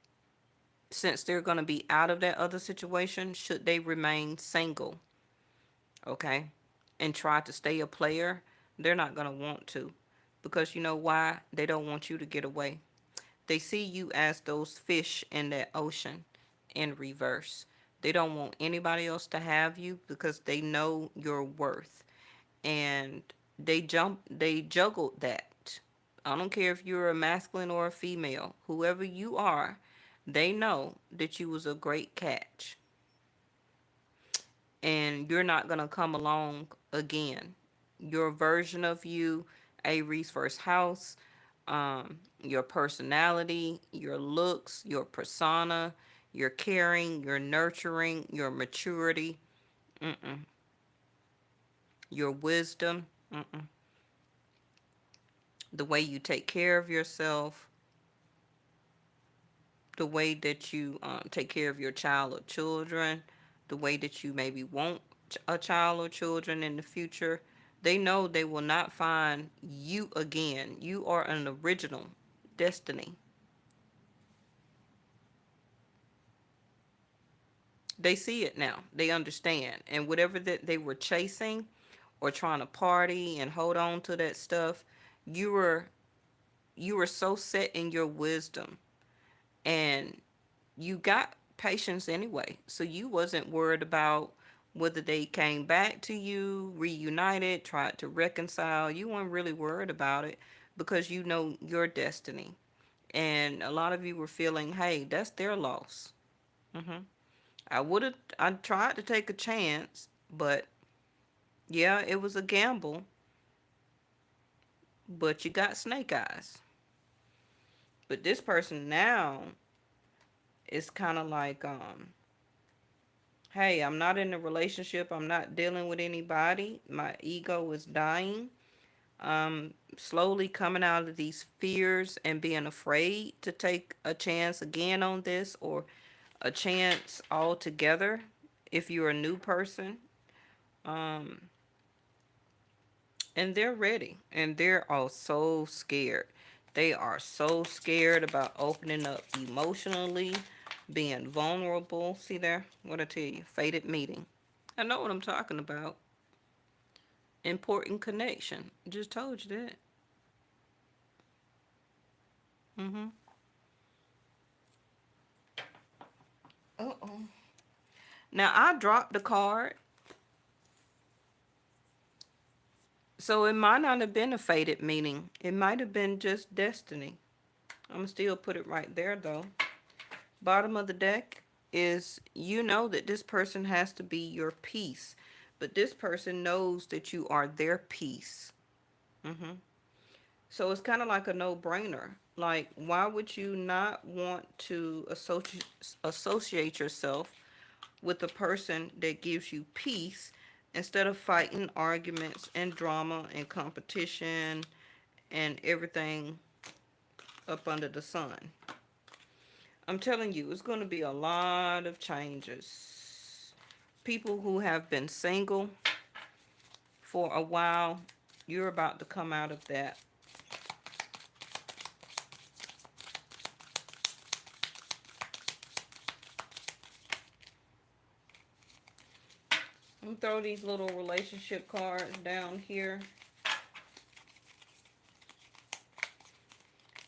since they're going to be out of that other situation, should they remain single, okay, and try to stay a player? They're not going to want to, because you know why? They don't want you to get away. They see you as those fish in that ocean in reverse. They don't want anybody else to have you because they know your worth. And they juggled that. I don't care if you're a masculine or a female, whoever you are, they know that you was a great catch. And you're not going to come along again. Your version of you, Avery's first house, your personality, your looks, your persona, your caring, your nurturing, your maturity. Mm-mm. your wisdom, mm-mm. The way you take care of yourself, the way that you take care of your child or children, the way that you maybe want a child or children in the future. They know they will not find you again. You are an original destiny. They see it now. They understand. And whatever that they were chasing or trying to party and hold on to that stuff, you were you were so set in your wisdom, and you got patience anyway. So you wasn't worried about whether they came back to you, reunited, tried to reconcile. You weren't really worried about it because you know your destiny. And a lot of you were feeling, hey, that's their loss. hmm I tried to take a chance, but yeah, it was a gamble, but you got snake eyes. But this person now is kind of like, hey, I'm not in a relationship. I'm not dealing with anybody. My ego is dying. Slowly coming out of these fears and being afraid to take a chance again on this or a chance altogether if you're a new person. Um, and they're ready and they're all so scared. They are so scared about opening up emotionally, being vulnerable. See there? What I tell you? Fated meeting. I know what I'm talking about. Important connection. Just told you that. hmm Uh-oh. Now I dropped the card, so it might not have been a fated meeting. It might have been just destiny. I'm gonna still put it right there though. Bottom of the deck is you know that this person has to be your peace, but this person knows that you are their peace. hmm So it's kind of like a no-brainer. Like, why would you not want to associate yourself with a person that gives you peace instead of fighting arguments and drama and competition and everything up under the sun? I'm telling you, it's going to be a lot of changes. People who have been single for a while, you're about to come out of that. I'm gonna throw these little relationship cards down here.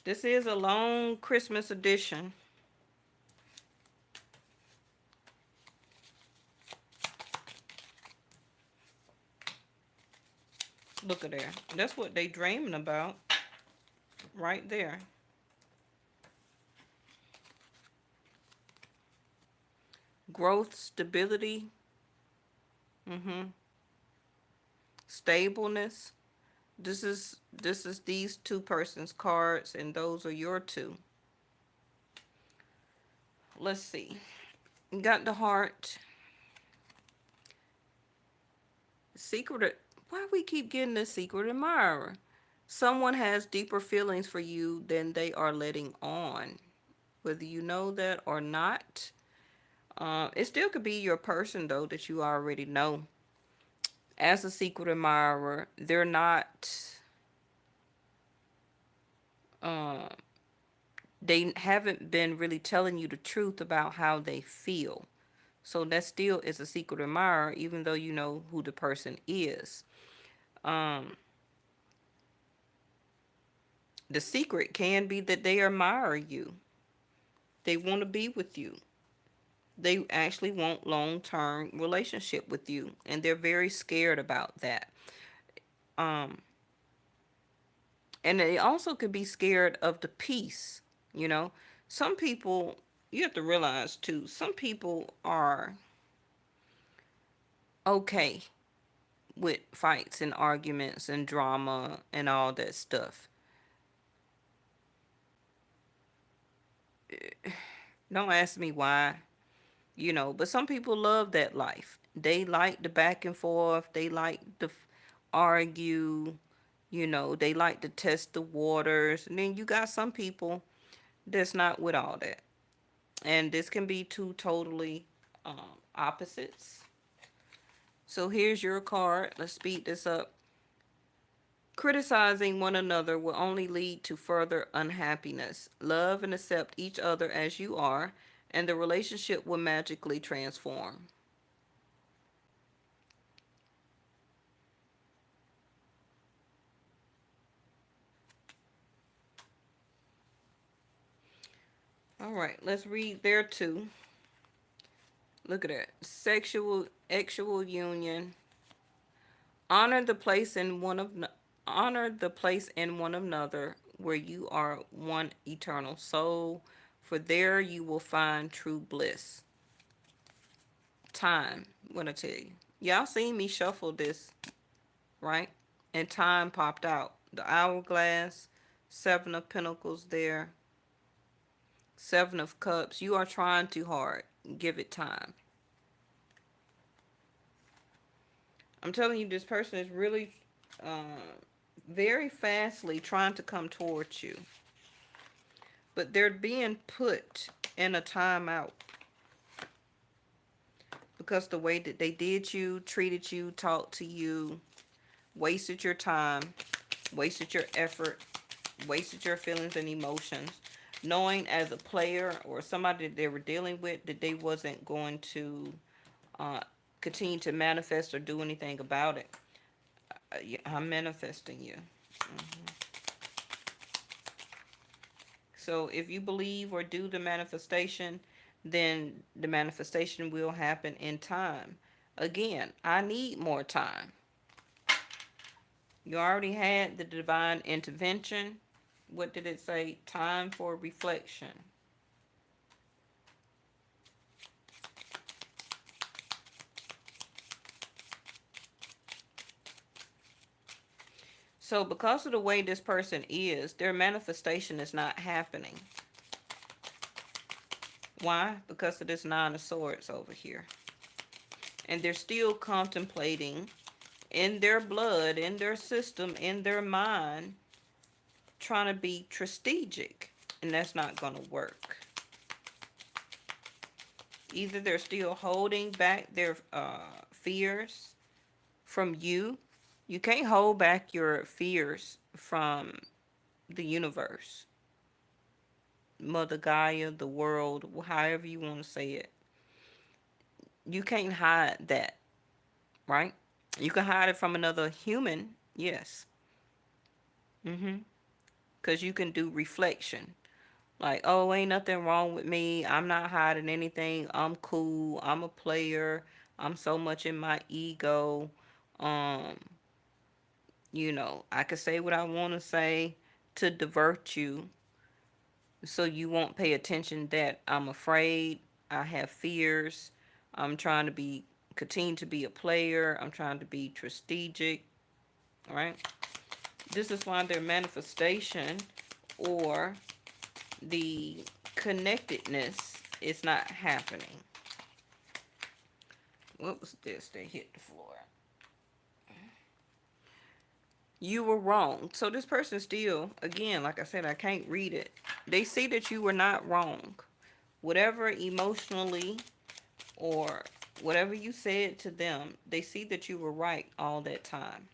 This is a long Christmas edition. Look at there. That's what they dreaming about right there. Growth, stability, hmm stableness. This is these two persons' cards, and those are your two. Let's see. You got the heart. Secret. Why we keep getting the secret admirer? Someone has deeper feelings for you than they are letting on. Whether you know that or not, it still could be your person though that you already know. As a secret admirer, they're not. Uh, they haven't been really telling you the truth about how they feel. So that still is a secret admirer, even though you know who the person is. Um, the secret can be that they admire you. They want to be with you. They actually want long-term relationship with you, and they're very scared about that. Um, and they also could be scared of the peace. You know, some people you have to realize too. Some people are okay with fights and arguments and drama and all that stuff. Don't ask me why, but some people love that life. They like the back and forth. They like argue, they like to test the waters. And then you got some people that's not with all that. And this can be two totally opposites. So here's your card. Let's speed this up. Criticizing one another will only lead to further unhappiness. Love and accept each other as you are, and the relationship will magically transform. All right, let's read there too. Look at that. Sexual actual union. Honor the place in one of honor the place in one another where you are one eternal soul, for there you will find true bliss. Time, what I tell you. Y'all seen me shuffle this, right? And time popped out. The hourglass, seven of pentacles there, seven of cups. You are trying too hard. Give it time. I'm telling you, this person is really very fastly trying to come towards you. But they're being put in a timeout because the way that they did you, treated you, talked to you, wasted your time, wasted your effort, wasted your feelings and emotions, knowing as a player or somebody that they were dealing with that they wasn't going to uh, continue to manifest or do anything about it. I'm manifesting you. So if you believe or do the manifestation, then the manifestation will happen in time. Again, I need more time. You already had the divine intervention. What did it say? Time for reflection. So because of the way this person is, their manifestation is not happening. Why? Because of this Nine of Swords over here. And they're still contemplating in their blood, in their system, in their mind, trying to be strategic. And that's not going to work. Either they're still holding back their fears from you. You can't hold back your fears from the universe, Mother Gaia, the world, however you want to say it. You can't hide that, right? You can hide it from another human, yes. Because you can do reflection. Like, oh, ain't nothing wrong with me. I'm not hiding anything. I'm cool. I'm a player. I'm so much in my ego. Um, I can say what I want to say to divert you so you won't pay attention that I'm afraid, I have fears, I'm trying to be continue to be a player, I'm trying to be strategic, right? This is why their manifestation or the connectedness is not happening. What was this? They hit the floor. You were wrong. So this person still, again, like I said, I can't read it. They see that you were not wrong. Whatever emotionally or whatever you said to them, they see that you were right all that time.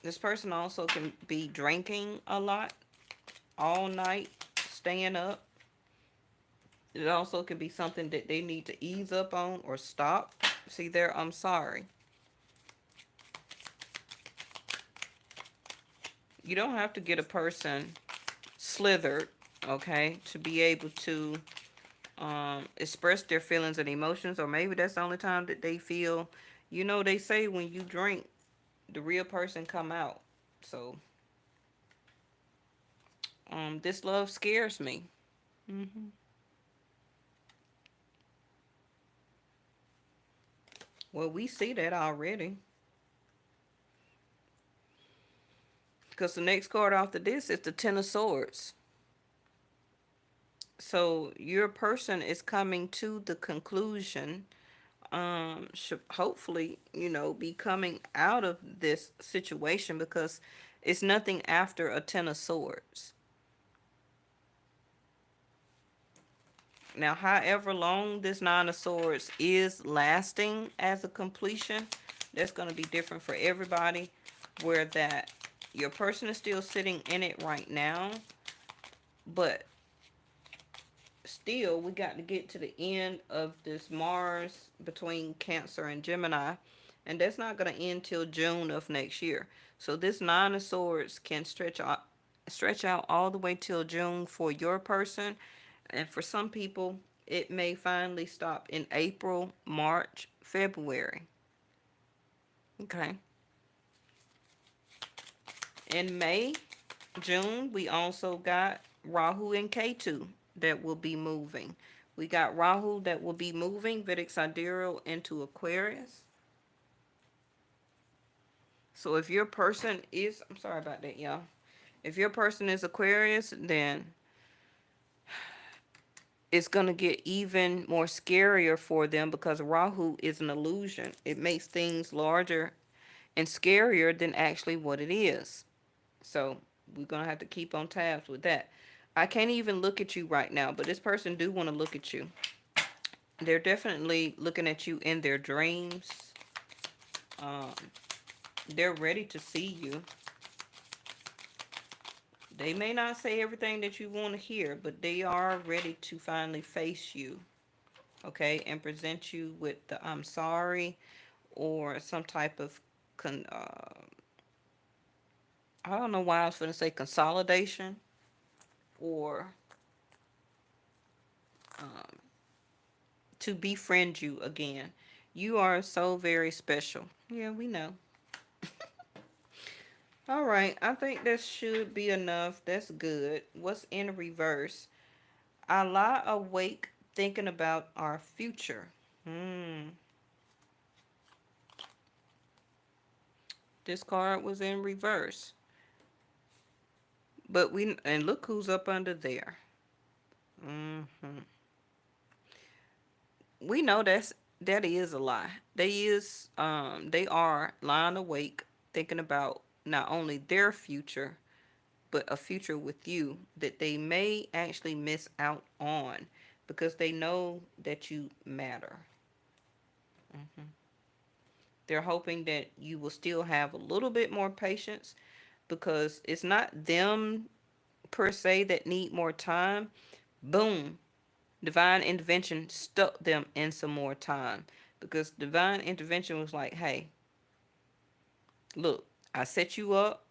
This person also can be drinking a lot, all night, staying up. It also can be something that they need to ease up on or stop. See there, I'm sorry. You don't have to get a person slithered, okay, to be able to express their feelings and emotions, or maybe that's the only time that they feel. They say when you drink, the real person come out. So, this love scares me. Well, we see that already. Because the next card after this is the Ten of Swords. So your person is coming to the conclusion should hopefully, be coming out of this situation, because it's nothing after a Ten of Swords. Now, however long this Nine of Swords is lasting as a completion, that's going to be different for everybody. Where that your person is still sitting in it right now, but still, we got to get to the end of this Mars between Cancer and Gemini, and that's not going to end till June of next year. So this Nine of Swords can stretch out all the way till June for your person, and for some people, it may finally stop in April, March, February. Okay. In May, June, we also got Rahu and Ketu that will be moving. We got Rahu that will be moving Vedic Sidereal into Aquarius. So if your person is, I'm sorry about that, y'all. If your person is Aquarius, then it's going to get even more scarier for them, because Rahu is an illusion. It makes things larger and scarier than actually what it is. So we're going to have to keep on tabs with that. I can't even look at you right now, but this person do want to look at you. They're definitely looking at you in their dreams. Um, they're ready to see you. They may not say everything that you want to hear, but they are ready to finally face you, okay, and present you with the I'm sorry, or some type of, I don't know why I was going to say consolidation, or um, to befriend you again. You are so very special. Yeah, we know. All right, I think that should be enough. That's good. What's in reverse? I lie awake thinking about our future. Hmm. This card was in reverse. But and look who's up under there. Hmm. We know that is a lie. They are lying awake thinking about not only their future, but a future with you that they may actually miss out on, because they know that you matter. Hmm. They're hoping that you will still have a little bit more patience, because it's not them per se that need more time. Boom. Divine intervention stuck them in some more time, because divine intervention was like, hey, look, I set you up.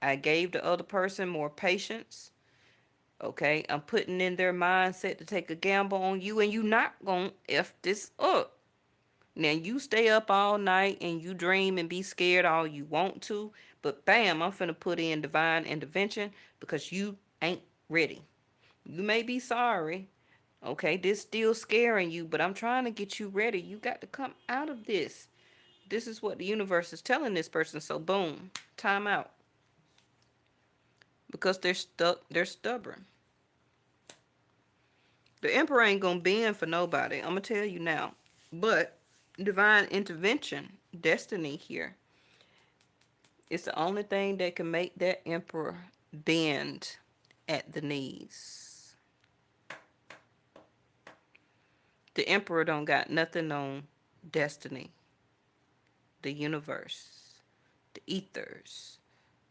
I gave the other person more patience. Okay, I'm putting in their mindset to take a gamble on you, and you not gonna F this up. Now you stay up all night and you dream and be scared all you want to, but bam, I'm finna put in divine intervention because you ain't ready. You may be sorry. Okay, this still scaring you, but I'm trying to get you ready. You got to come out of this. This is what the universe is telling this person. So boom, time out. Because they're stuck, they're stubborn. The emperor ain't gonna bend for nobody. I'm gonna tell you now. But divine intervention, destiny here, it's the only thing that can make that emperor bend at the knees. The emperor don't got nothing on destiny, the universe, the ethers,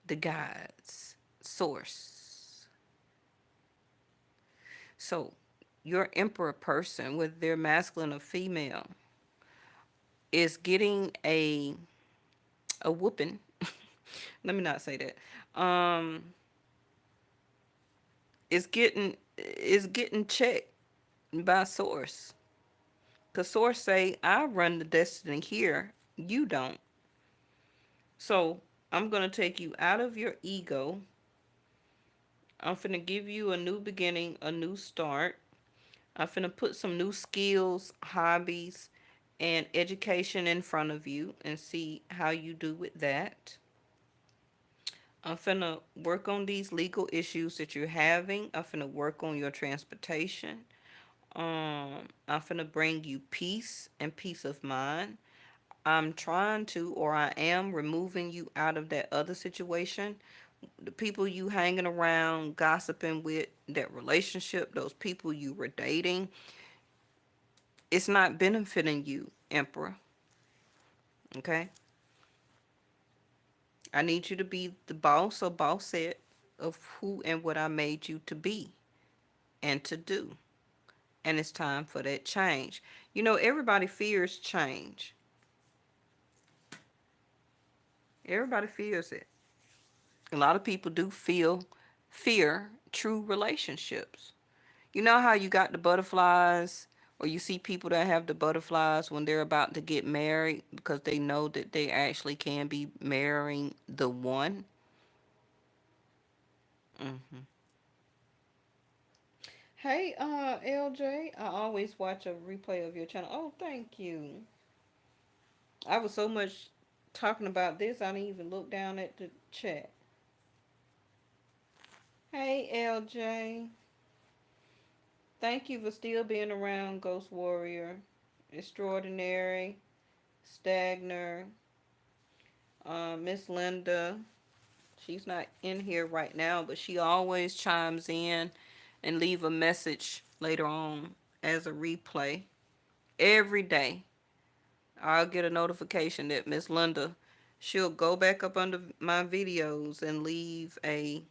the gods, source. So your emperor person, whether they're masculine or female, is getting a whooping. Let me not say that. Is getting checked by source. Cause source say, I run the destiny here. You don't. So I'm gonna take you out of your ego. I'm finna give you a new beginning, a new start. I'm finna put some new skills, hobbies, and education in front of you and see how you do with that. I'm finna work on these legal issues that you're having. I'm finna work on your transportation. I'm finna bring you peace and peace of mind. I'm trying to, or I am removing you out of that other situation. The people you hanging around, gossiping with, that relationship, those people you were dating, it's not benefiting you, Emperor. Okay? I need you to be the boss or bossette of who and what I made you to be and to do. And it's time for that change. You know, everybody fears change. Everybody fears it. A lot of people do fear true relationships. You know how you got the butterflies, or you see people that have the butterflies when they're about to get married because they know that they actually can be marrying the one? Hmm. Hey, LJ, I always watch a replay of your channel. Oh, thank you. I was so much talking about this, I didn't even look down at the chat. Hey, LJ. Thank you for still being around, Ghost Warrior, Extraordinary, Stagner, Miss Linda. She's not in here right now, but she always chimes in and leave a message later on as a replay. Every day, I'll get a notification that Miss Linda, she'll go back up under my videos and leave a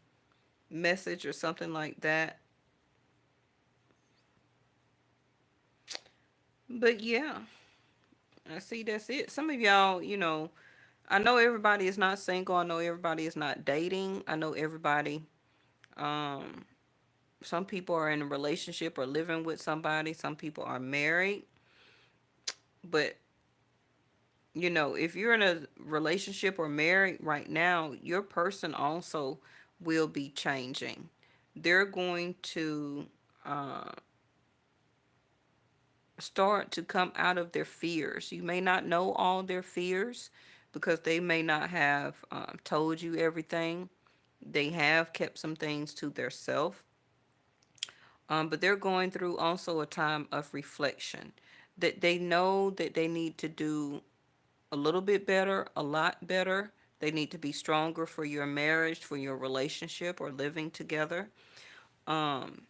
message or something like that. But yeah, I see that's it. Some of y'all, I know everybody is not single. I know everybody is not dating. I know everybody, um, some people are in a relationship or living with somebody. Some people are married. But, if you're in a relationship or married right now, your person also will be changing. They're going to uh, start to come out of their fears. You may not know all their fears because they may not have told you everything. They have kept some things to themselves. But they're going through also a time of reflection, that they know that they need to do a little bit better, a lot better. They need to be stronger for your marriage, for your relationship, or living together. Um,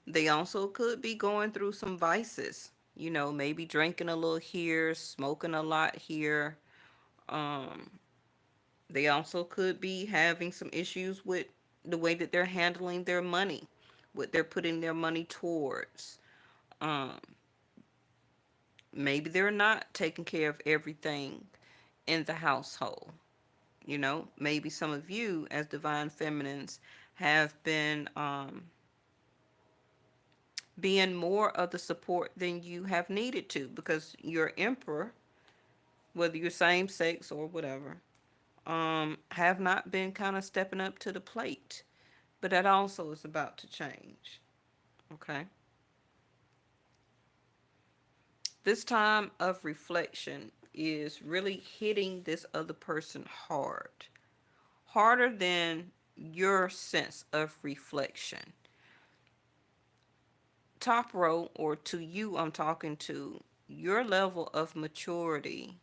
they also could be going through some vices, maybe drinking a little here, smoking a lot here. Um, they also could be having some issues with the way that they're handling their money, what they're putting their money towards. Um, Maybe they're not taking care of everything in the household. Maybe some of you as divine feminines have been being more of the support than you have needed to, because your emperor, whether you're same sex or whatever, have not been kind of stepping up to the plate. But that also is about to change. Okay. This time of reflection is really hitting this other person hard, harder than your sense of reflection. Top row, or to you, I'm talking to, your level of maturity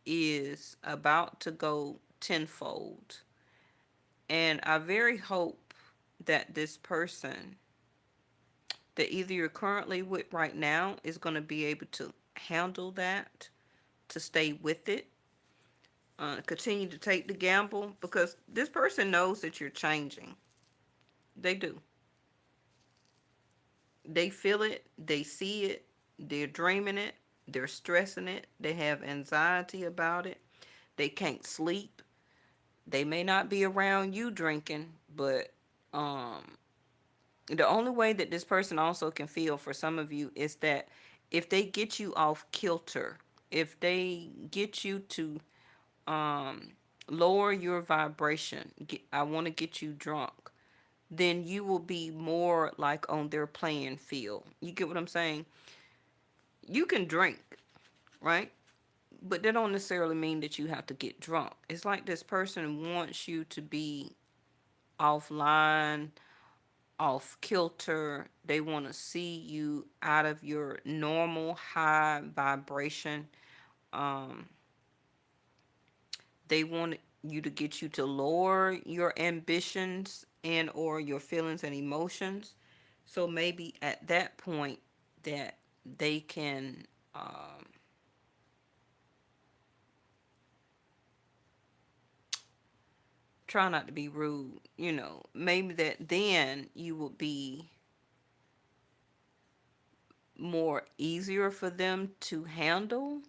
is about to go tenfold. And I very hope that this person that either you're currently with right now is going to be able to handle that, to stay with it, continue to take the gamble, because this person knows that you're changing. They do. They feel it, they see it, they're dreaming it, they're stressing it, they have anxiety about it, they can't sleep. They may not be around you drinking, but um the only way that this person also can feel for some of you is that if they get you off kilter, if they get you to um lower your vibration, I want to get you drunk, then you will be more like on their playing field. You get what I'm saying? You can drink, right? But that don't necessarily mean that you have to get drunk. It's like this person wants you to be offline, off kilter. They want to see you out of your normal high vibration. Um, they want you to get you to lower your ambitions and or your feelings and emotions. So maybe at that point that they can try not to be rude, maybe that then you would be more easier for them to handle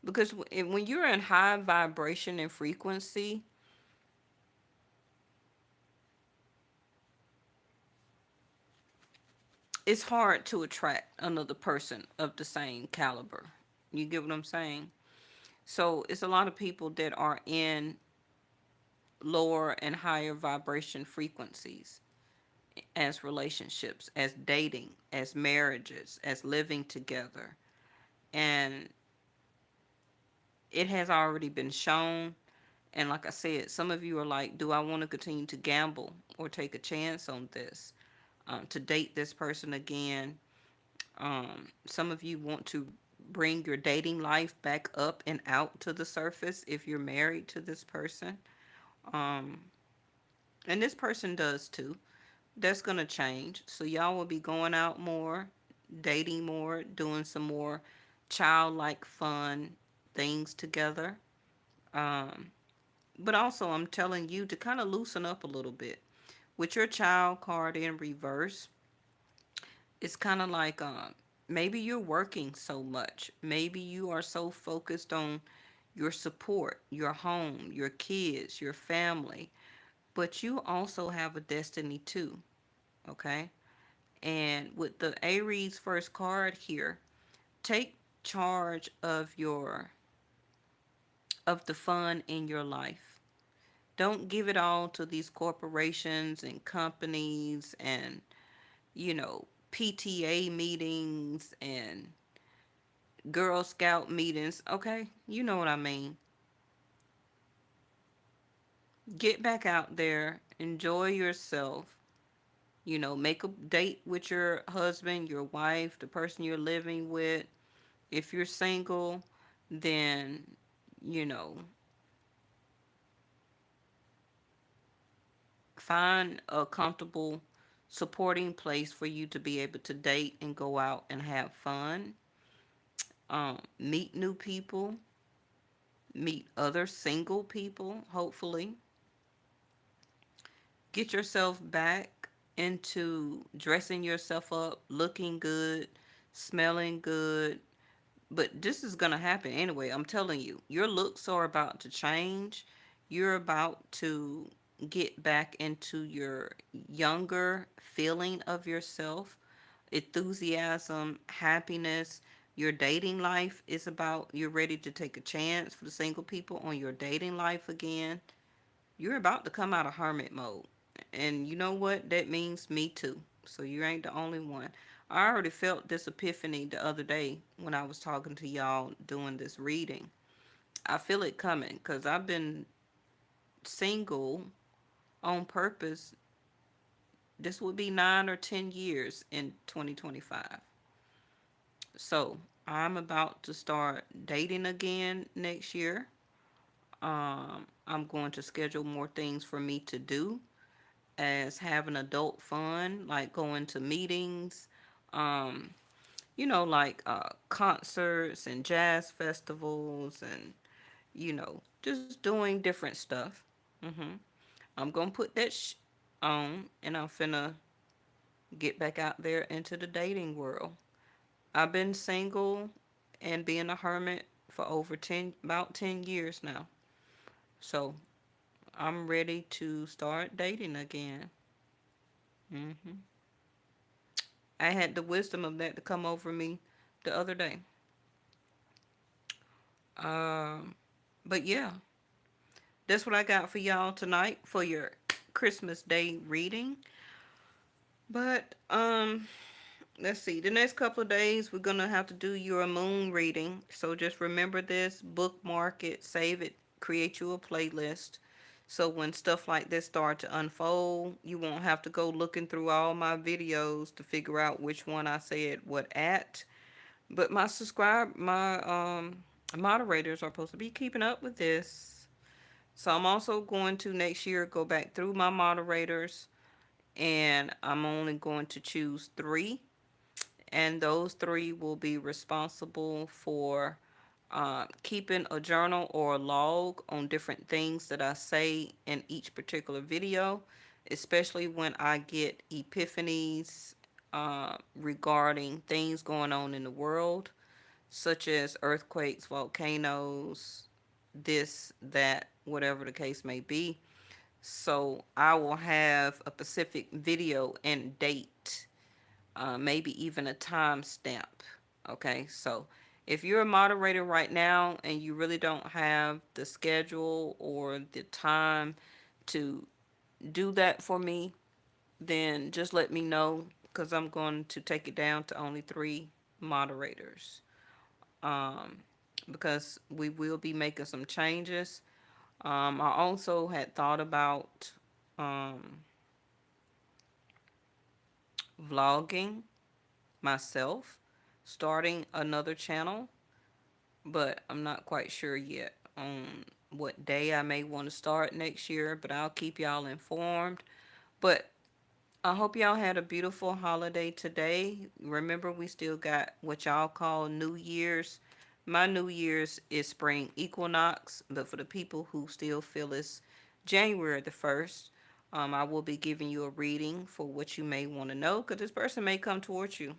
because when you're in high vibration and frequency, it's hard to attract another person of the same caliber. You get what I'm saying? So it's a lot of people that are in lower and higher vibration frequencies as relationships, as dating, as marriages, as living together. And it has already been shown. And like I said, some of you are like, do I want to continue to gamble or take a chance on this, to date this person again? Some of you want to bring your dating life back up and out to the surface if you're married to this person. Um, and this person does too. That's going to change. So y'all will be going out more, dating more, doing some more childlike fun things together. Um, but also, I'm telling you to kind of loosen up a little bit. With your child card in reverse, it's kind of like maybe you're working so much. Maybe you are so focused on your support, your home, your kids, your family, but you also have a destiny too, okay? And with the Aries first card here, take charge of the fun in your life. Don't give it all to these corporations and companies and, PTA meetings and Girl Scout meetings. Okay, you know what I mean. Get back out there, enjoy yourself. Make a date with your husband, your wife, the person you're living with. If you're single, then, you know, find a comfortable, supporting place for you to be able to date and go out and have fun. Meet new people, meet other single people, hopefully. Get yourself back into dressing yourself up, looking good, smelling good. But this is going to happen anyway. I'm telling you, your looks are about to change. You're about to get back into your younger feeling of yourself, enthusiasm, happiness. Your dating life is about you're ready to take a chance for the single people on your dating life again. You're about to come out of hermit mode. And you know what? That means me too. So you ain't the only one. I already felt this epiphany the other day when I was talking to y'all doing this reading. I feel it coming because I've been single on purpose. This would be 9 or 10 years in 2025. So I'm about to start dating again next year. I'm going to schedule more things for me to do as having adult fun, like going to meetings, um, like concerts and jazz festivals and, just doing different stuff. I'm going to put that on and I'm finna get back out there into the dating world. I've been single and being a hermit for about 10 years now. So I'm ready to start dating again. hmm I had the wisdom of that to come over me the other day. Um, but yeah, that's what I got for y'all tonight for your Christmas Day reading. But let's see. The next couple of days we're gonna have to do your moon reading. So just remember this, bookmark it, save it, create you a playlist So when stuff like this start to unfold, you won't have to go looking through all my videos to figure out which one I said what at. But my moderators are supposed to be keeping up with this. So I'm also going to next year go back through my moderators, and I'm only going to choose three, and those three will be responsible for keeping a journal or a log on different things that I say in each particular video, especially when I get epiphanies regarding things going on in the world, such as earthquakes, volcanoes, this, that, whatever the case may be. So I will have a specific video and date, maybe even a timestamp. Okay, so if you're a moderator right now and you really don't have the schedule or the time to do that for me, then just let me know, because I'm going to take it down to only three moderators. Um, because we will be making some changes. I also had thought about um, vlogging myself, starting another channel, but I'm not quite sure yet on what day I may want to start next year, but I'll keep y'all informed. But I hope y'all had a beautiful holiday today. Remember, we still got what y'all call New Year's. My New Year's is spring equinox, but for the people who still feel it's January the 1st, I will be giving you a reading for what you may want to know, because this person may come towards you.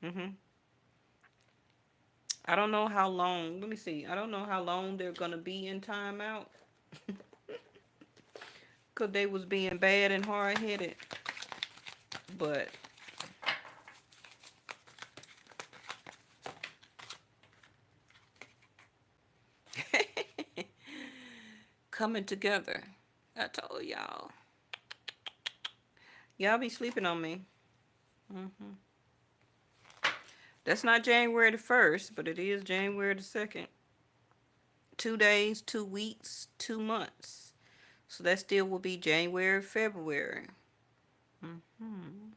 hmm I don't know how long. Let me see. I don't know how long they're gonna be in timeout, cause they was being bad and hard headed. But coming together. I told y'all. Y'all be sleeping on me. hmm That's not January the 1st, but it is January the 2nd. 2 days, 2 weeks, 2 months. So that still will be January, February. hmm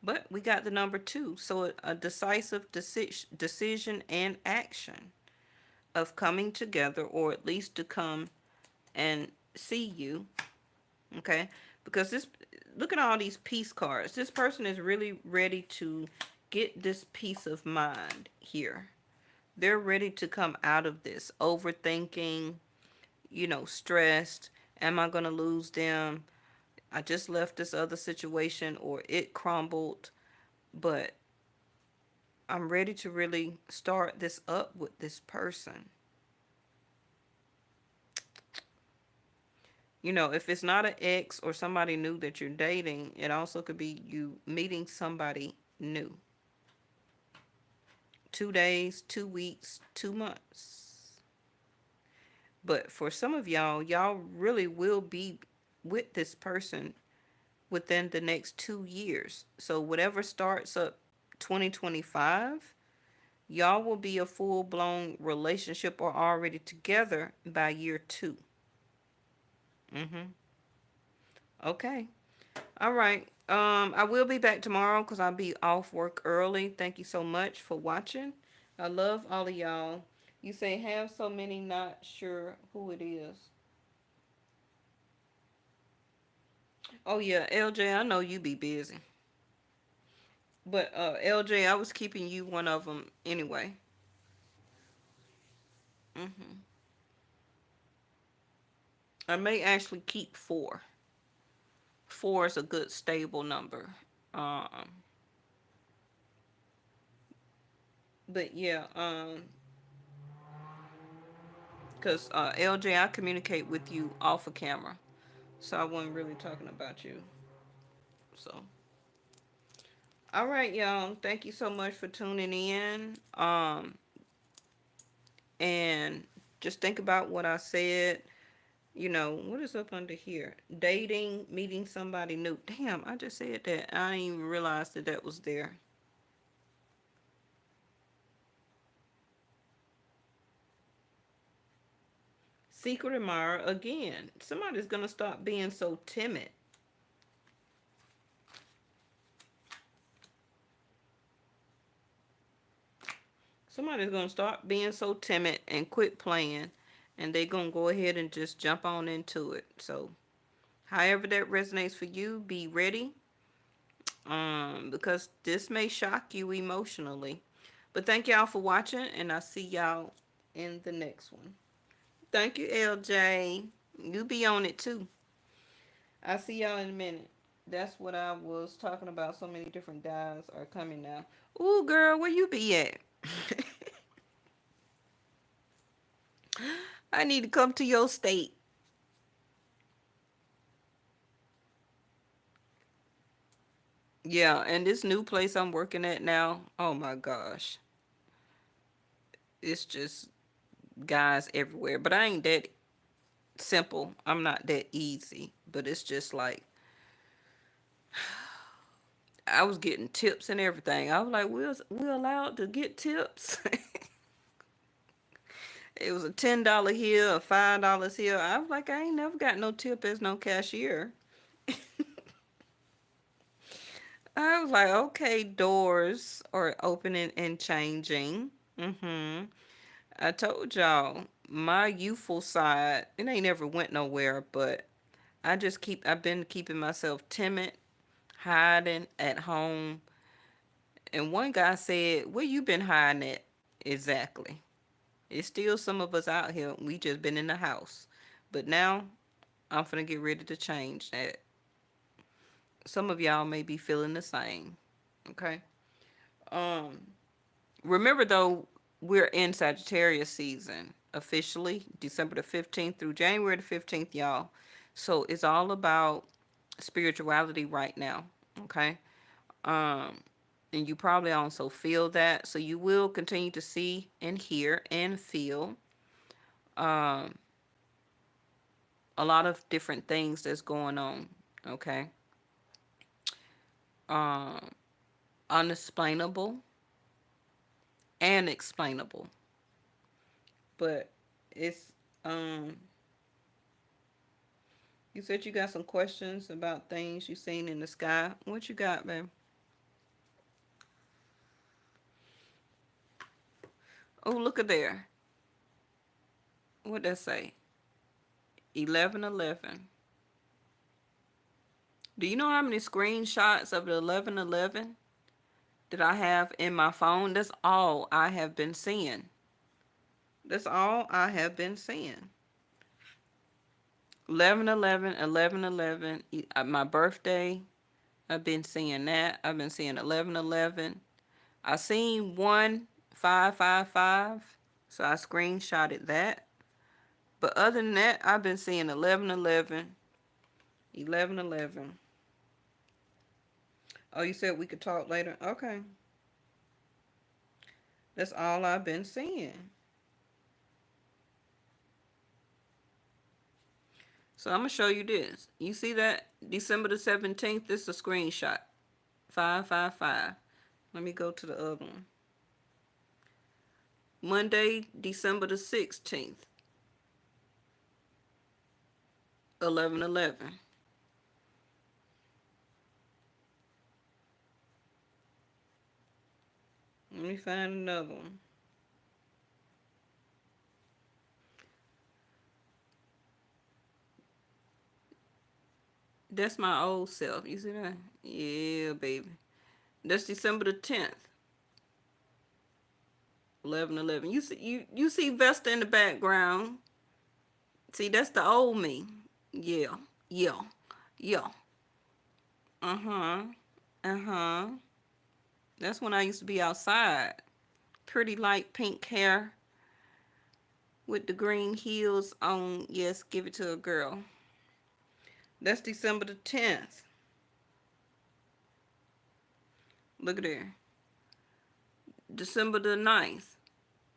But we got the number two. So a decisive decision and action of coming together, or at least to come and see you. Okay? Because this, look at all these peace cards. This person is really ready to get this peace of mind here. They're ready to come out of this overthinking, stressed. Am I going to lose them? I just left this other situation, or it crumbled, but I'm ready to really start this up with this person. If it's not an ex or somebody new that you're dating, it also could be you meeting somebody new. 2 days, 2 weeks, 2 months. But for some of y'all really will be with this person within the next 2 years. So whatever starts up 2025, y'all will be a full blown relationship or already together by year two. Mm-hmm. Okay. All right. I will be back tomorrow because I'll be off work early. Thank you so much for watching. I love all of y'all. You say have so many, not sure who it is. Oh yeah, LJ, I know you be busy. But LJ, I was keeping you one of them anyway. hmm I may actually keep four. Four is a good stable number. Um, but yeah, cause LJ, I communicate with you off of camera, so I wasn't really talking about you. So, all right, y'all. Thank you so much for tuning in. And just think about what I said. What is up under here? Dating, meeting somebody new. Damn, I just said that. I didn't even realize that that was there. secret admirer again. Somebody's going to stop being so timid. Somebody's going to start being so timid and quit playing, and they're going to go ahead and just jump on into it. So, however that resonates for you, be ready, because this may shock you emotionally. But thank y'all for watching, and I'll see y'all in the next one. Thank you, LJ. You be on it too. I'll see y'all in a minute. That's what I was talking about. So many different guys are coming now. Ooh, girl, where you be at? I need to come to your state. Yeah, and this new place I'm working at now, oh my gosh. It's just guys everywhere. But I ain't that simple. I'm not that easy. But it's just like, I was getting tips and everything. I was like, we're allowed to get tips. It was a $10 here, a $5 here. I was like, I ain't never got no tip as no cashier. I was like, okay, doors are opening and changing. I told y'all, my youthful side, it ain't never went nowhere, but I've been keeping myself timid, hiding at home. And one guy said, where you been hiding at? Exactly. It's still some of us out here. We just been in the house. But now I'm finna get ready to change that. Some of y'all may be feeling the same. Okay. Um, Remember though, we're in Sagittarius season officially, December the 15th through January the 15th, y'all. So it's all about spirituality right now. Okay. Um, and you probably also feel that. So you will continue to see and hear and feel um a lot of different things that's going on. Okay. Um, Unexplainable and explainable. But it's you said you got some questions about things you seen in the sky. What you got, babe? Oh, look at there. What that say? 1111. Do you know how many screenshots of the 1111 that I have in my phone? That's all I have been seeing. That's all I have been seeing. 1111, 1111. My birthday, I've been seeing that. I've been seeing 1111. I seen 1555, so I screenshotted that. But other than that, I've been seeing 1111, 1111. Oh, you said we could talk later? Okay. That's all I've been seeing. So I'm going to show you this. You see that? December the 17th, this is a screenshot. 555. Let me go to the other one. Monday, December the 16th, 1111. Let me find another one. That's my old self. You see that? Yeah, baby. That's December the 10th, 1111. You see Vesta in the background. See, that's the old me. Yeah. Yeah. Yeah. Uh-huh. Uh-huh. That's when I used to be outside. Pretty light pink hair with the green heels on. Yes, give it to a girl. That's December the 10th. Look at there. December the 9th,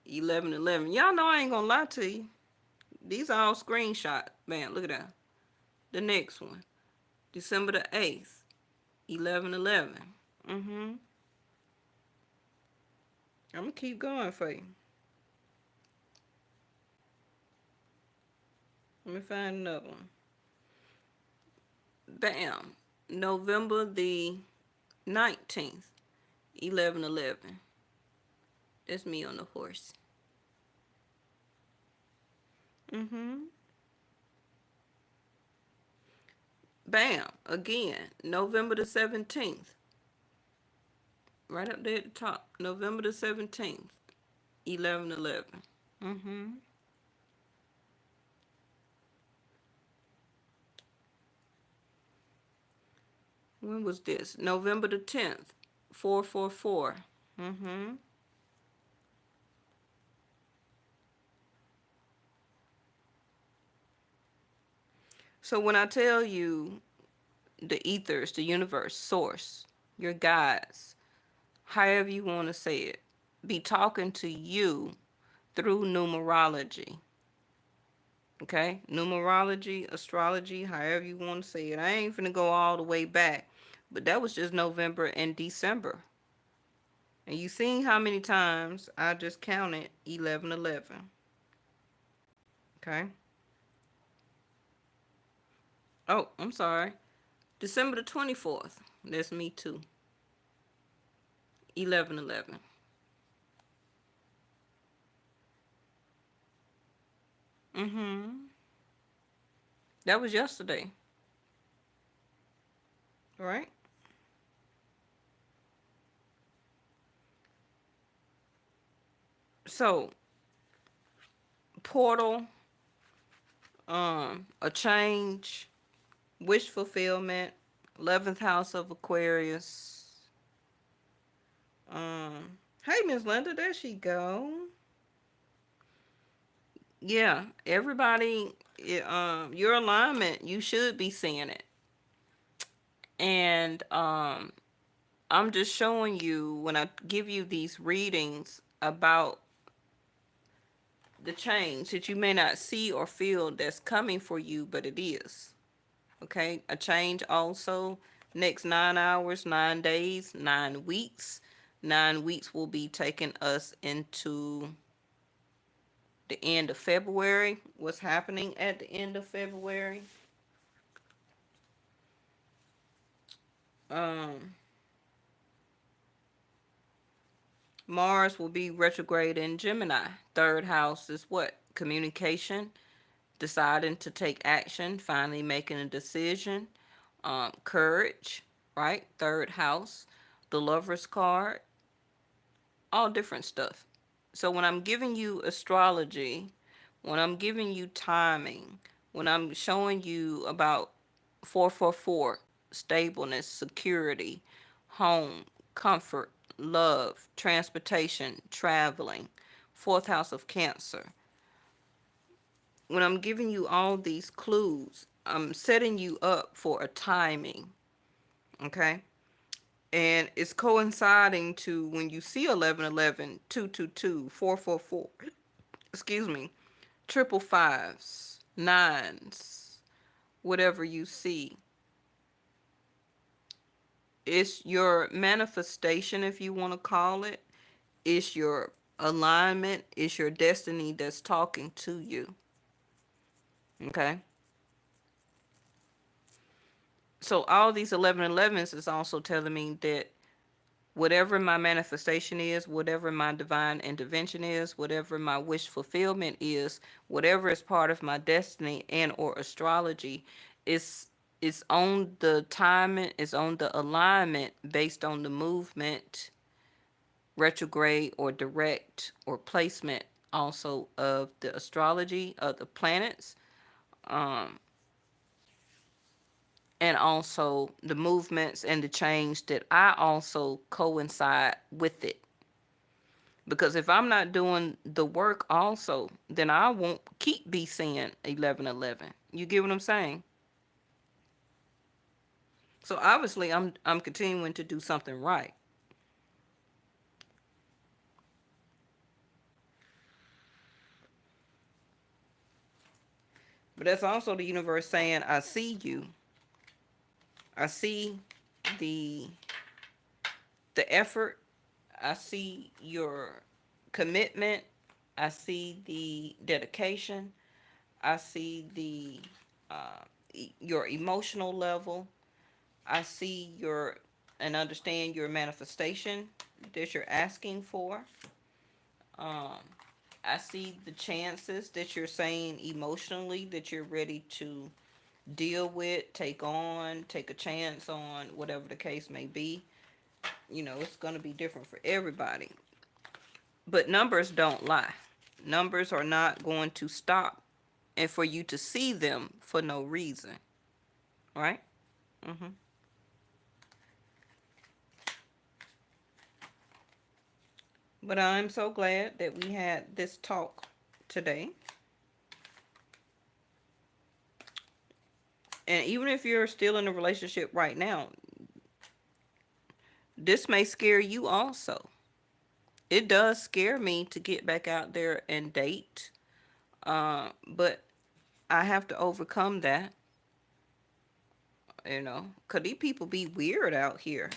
1111. Y'all know I ain't gonna lie to you. These are all screenshots. Man, look at that. The next one. December the 8th, 1111. Mm-hmm. I'm gonna keep going for you. Let me find another one. Bam. November the 19th, 11/11. That's me on the horse. Mm-hmm. Bam. Again, November the 17th. Right up there at the top. November the 17th, 11/11. Mm-hmm. When was this? November the 10th, 444. Mm-hmm. So when I tell you the ethers, the universe, source, your guides, however you want to say it, be talking to you through numerology. Okay? Numerology, astrology, however you want to say it. I ain't finna go all the way back, but that was just November and December. And you seen how many times I just counted 11/11. Okay? Oh, I'm sorry. December the 24th. That's me too. 11/11. Mm-hmm. That was yesterday, right? So, portal, a change, wish fulfillment, 11th house of Aquarius. Hey, Miss Linda, there she go. Yeah, everybody, your alignment, you should be seeing it. And I'm just showing you when I give you these readings about the change that you may not see or feel that's coming for you, but it is. Okay, a change also next 9 hours, 9 days, 9 weeks. 9 weeks will be taking us into the end of February. What's happening at the end of February? Um, Mars will be retrograde in Gemini. Third house is what? Communication, deciding to take action, finally making a decision, courage, right? Third house, the Lover's card, all different stuff. So when I'm giving you astrology, when I'm giving you timing, when I'm showing you about 444, stableness, security, home, comfort, love, transportation, traveling, fourth house of Cancer. When I'm giving you all these clues, I'm setting you up for a timing, okay? And it's coinciding to when you see 11/11, 222, 444, excuse me, triple fives, nines, whatever you see. It's your manifestation, if you want to call it. It's your alignment. It's your destiny that's talking to you. Okay? So all these 11/11s is also telling me that whatever my manifestation is, whatever my divine intervention is, whatever my wish fulfillment is, whatever is part of my destiny and or astrology, is on the timing, is on the alignment based on the movement, retrograde or direct or placement also of the astrology of the planets, um, and also the movements and the change that I also coincide with it. Because if I'm not doing the work also, then I won't be seeing 11/11. You get what I'm saying? So obviously I'm continuing to do something right. But that's also the universe saying, I see you. I see the effort. I see your commitment. I see the dedication. I see the your emotional level. I see your and understand your manifestation that you're asking for. Um, I see the chances that you're saying emotionally that you're ready to deal with, take on, take a chance on, whatever the case may be. You know, it's going to be different for everybody. But numbers don't lie. Numbers are not going to stop and for you to see them for no reason. Right? Mm-hmm. But I'm so glad that we had this talk today. And even if you're still in a relationship right now, this may scare you also. It does scare me to get back out there and date. But I have to overcome that, you know, because these people be weird out here.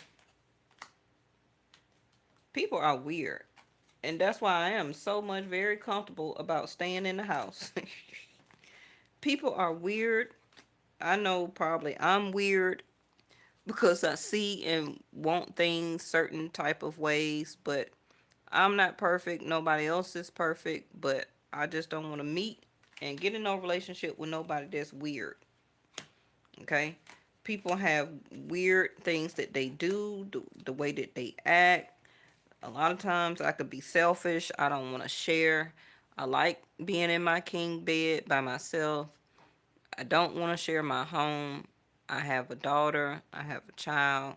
People are weird. And that's why I am so much very comfortable about staying in the house. People are weird. I know probably I'm weird because I see and want things certain type of ways, but I'm not perfect. Nobody else is perfect, but I just don't want to meet and get in no relationship with nobody that's weird. Okay? People have weird things that they do, the way that they act. A lot of times I could be selfish. I don't want to share. I like being in my king bed by myself. I don't want to share my home. I have a daughter. I have a child.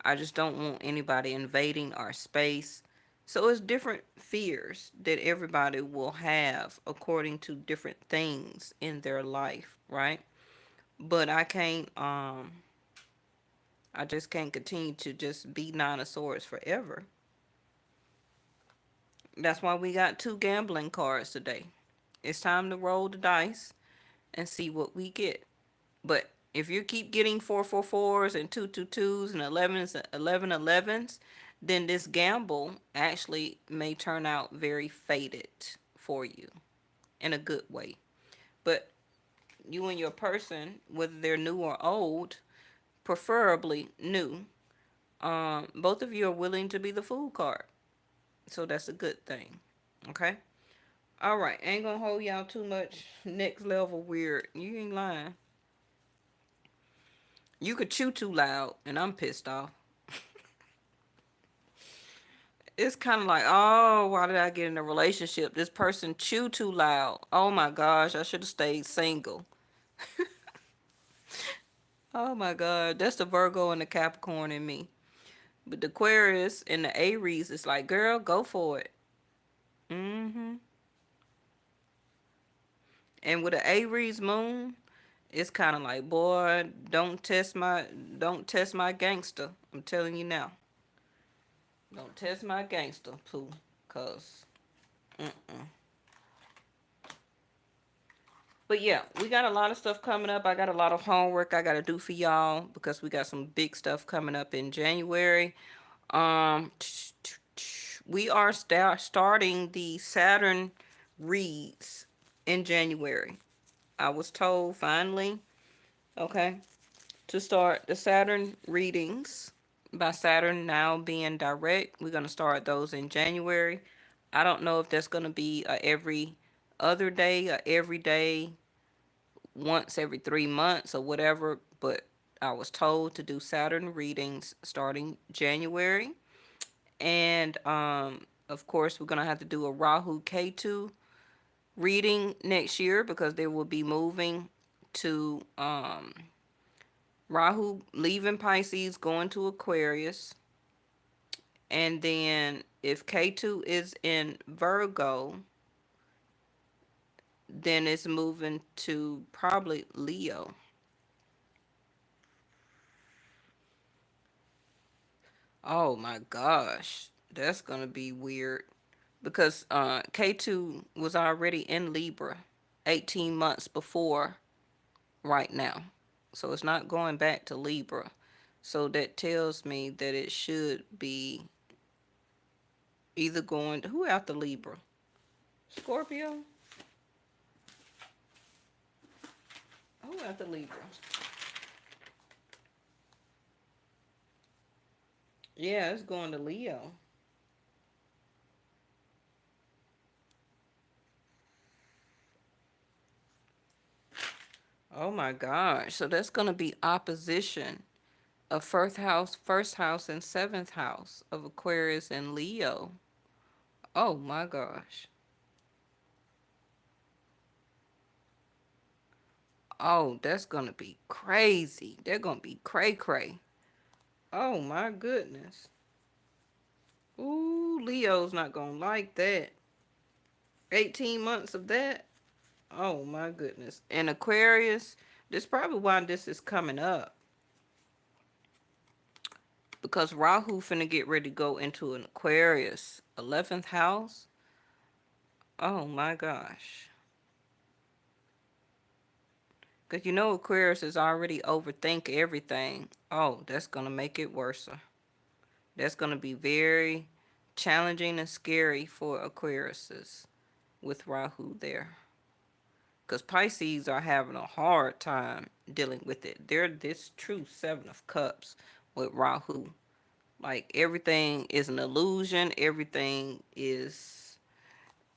I just don't want anybody invading our space. So it's different fears that everybody will have according to different things in their life, right? But I just can't continue to just be Nine of Swords forever. That's why we got two gambling cards today. It's time to roll the dice and see what we get. But if you keep getting 444s and 222s and 1111s, then this gamble actually may turn out very fated for you in a good way. But you and your person, whether they're new or old, preferably new, both of you are willing to be the fool card. So that's a good thing. Okay? All right. Ain't gonna hold y'all too much. Next level weird. You ain't lying. You could chew too loud, and I'm pissed off. It's kind of like, oh, why did I get in a relationship? This person chew too loud. Oh my gosh, I should have stayed single. Oh my god, that's the Virgo and the Capricorn in me. But the Aquarius and the Aries is like, girl, go for it. Mm-hmm. And with the Aries moon, it's kind of like, boy, don't test my gangster. I'm telling you now. Don't test my gangster, Pooh, cause mm-mm. But yeah, we got a lot of stuff coming up. I got a lot of homework I got to do for y'all because we got some big stuff coming up in January. Um, we are starting the Saturn reads in January. I was told finally, okay, to start the Saturn readings by Saturn now being direct. We're going to start those in January. I don't know if that's going to be a every other day or every day, once every 3 months or whatever, but I was told to do Saturn readings starting January. And of course, we're going to have to do a Rahu Ketu reading next year because they will be moving to Rahu leaving Pisces, going to Aquarius. And then if Ketu is in Virgo, then it's moving to probably Leo. Oh my gosh, that's gonna be weird because K2 was already in Libra 18 months before right now. So it's not going back to Libra. So that tells me that it should be either going to, who after Libra? Scorpio? Who got the Libra? Yeah, it's going to Leo. Oh my gosh. So that's going to be opposition of first house, and seventh house of Aquarius and Leo. Oh my gosh. Oh, that's going to be crazy. They're going to be cray cray. Oh my goodness. Ooh, Leo's not going to like that. 18 months of that. Oh my goodness. And Aquarius, this is probably why this is coming up. Because Rahu finna get ready to go into an Aquarius 11th house. Oh my gosh. Because you know Aquarius is already overthink everything. Oh, that's going to make it worse. That's going to be very challenging and scary for Aquariuses with Rahu there. Because Pisces are having a hard time dealing with it. They're this true Seven of Cups with Rahu. Like everything is an illusion. Everything is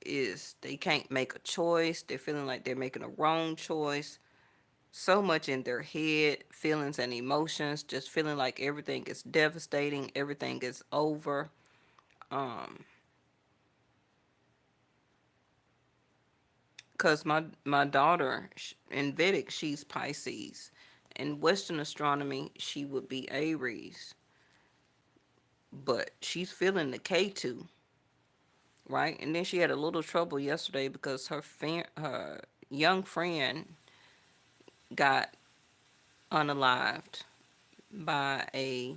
they can't make a choice. They're feeling like they're making a wrong choice. So much in their head, feelings and emotions, just feeling like everything is devastating, everything is over. Um, cause my daughter in Vedic, she's Pisces. In Western astronomy, she would be Aries, but she's feeling the K2, right? And then she had a little trouble yesterday because her young friend got unalived by a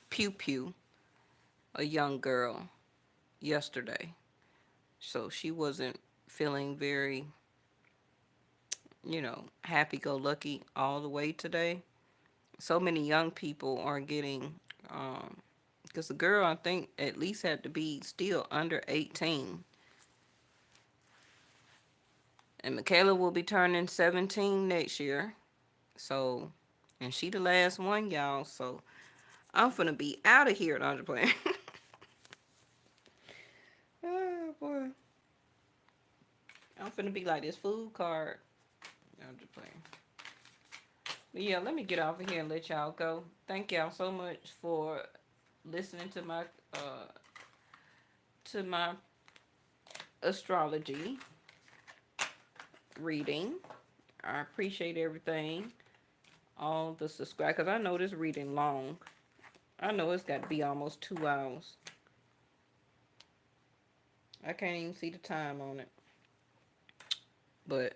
pew pew, a young girl, yesterday. So she wasn't feeling very, happy go lucky all the way today. So many young people are getting, because the girl, I think, at least had to be still under 18. And Michaela will be turning 17 next year. So, and she the last one, y'all. So I'm finna be out of here. Not playing. Oh boy, I'm finna be like this food card. I'm just playing. But yeah, let me get off of here and let y'all go. Thank y'all so much for listening uh to my astrology reading. I appreciate everything. All the subscribe, because I know this reading long. I know it's got to be almost 2 hours. I can't even see the time on it. But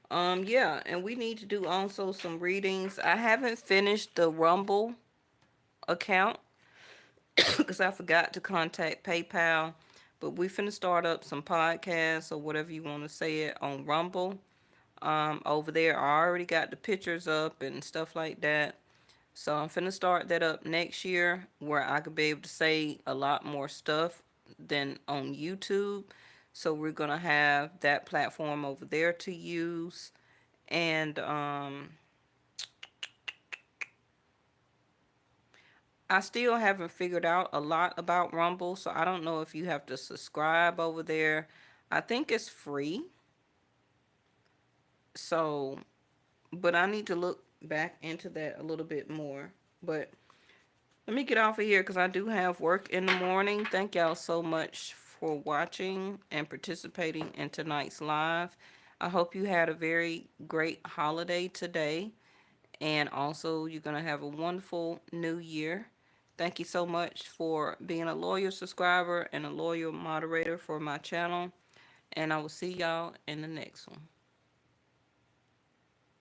yeah, and we need to do also some readings. I haven't finished the Rumble account because I forgot to contact PayPal. But we finna start up some podcasts or whatever you want to say it on Rumble. Over there, I already got the pictures up and stuff like that. So I'm finna start that up next year where I could be able to say a lot more stuff than on YouTube. So we're gonna have that platform over there to use. And I still haven't figured out a lot about Rumble, so I don't know if you have to subscribe over there. I think it's free. So, but I need to look back into that a little bit more. But let me get off of here because I do have work in the morning. Thank y'all so much for watching and participating in tonight's live. I hope you had a very great holiday today. And also, you're going to have a wonderful new year. Thank you so much for being a loyal subscriber and a loyal moderator for my channel. And I will see y'all in the next one.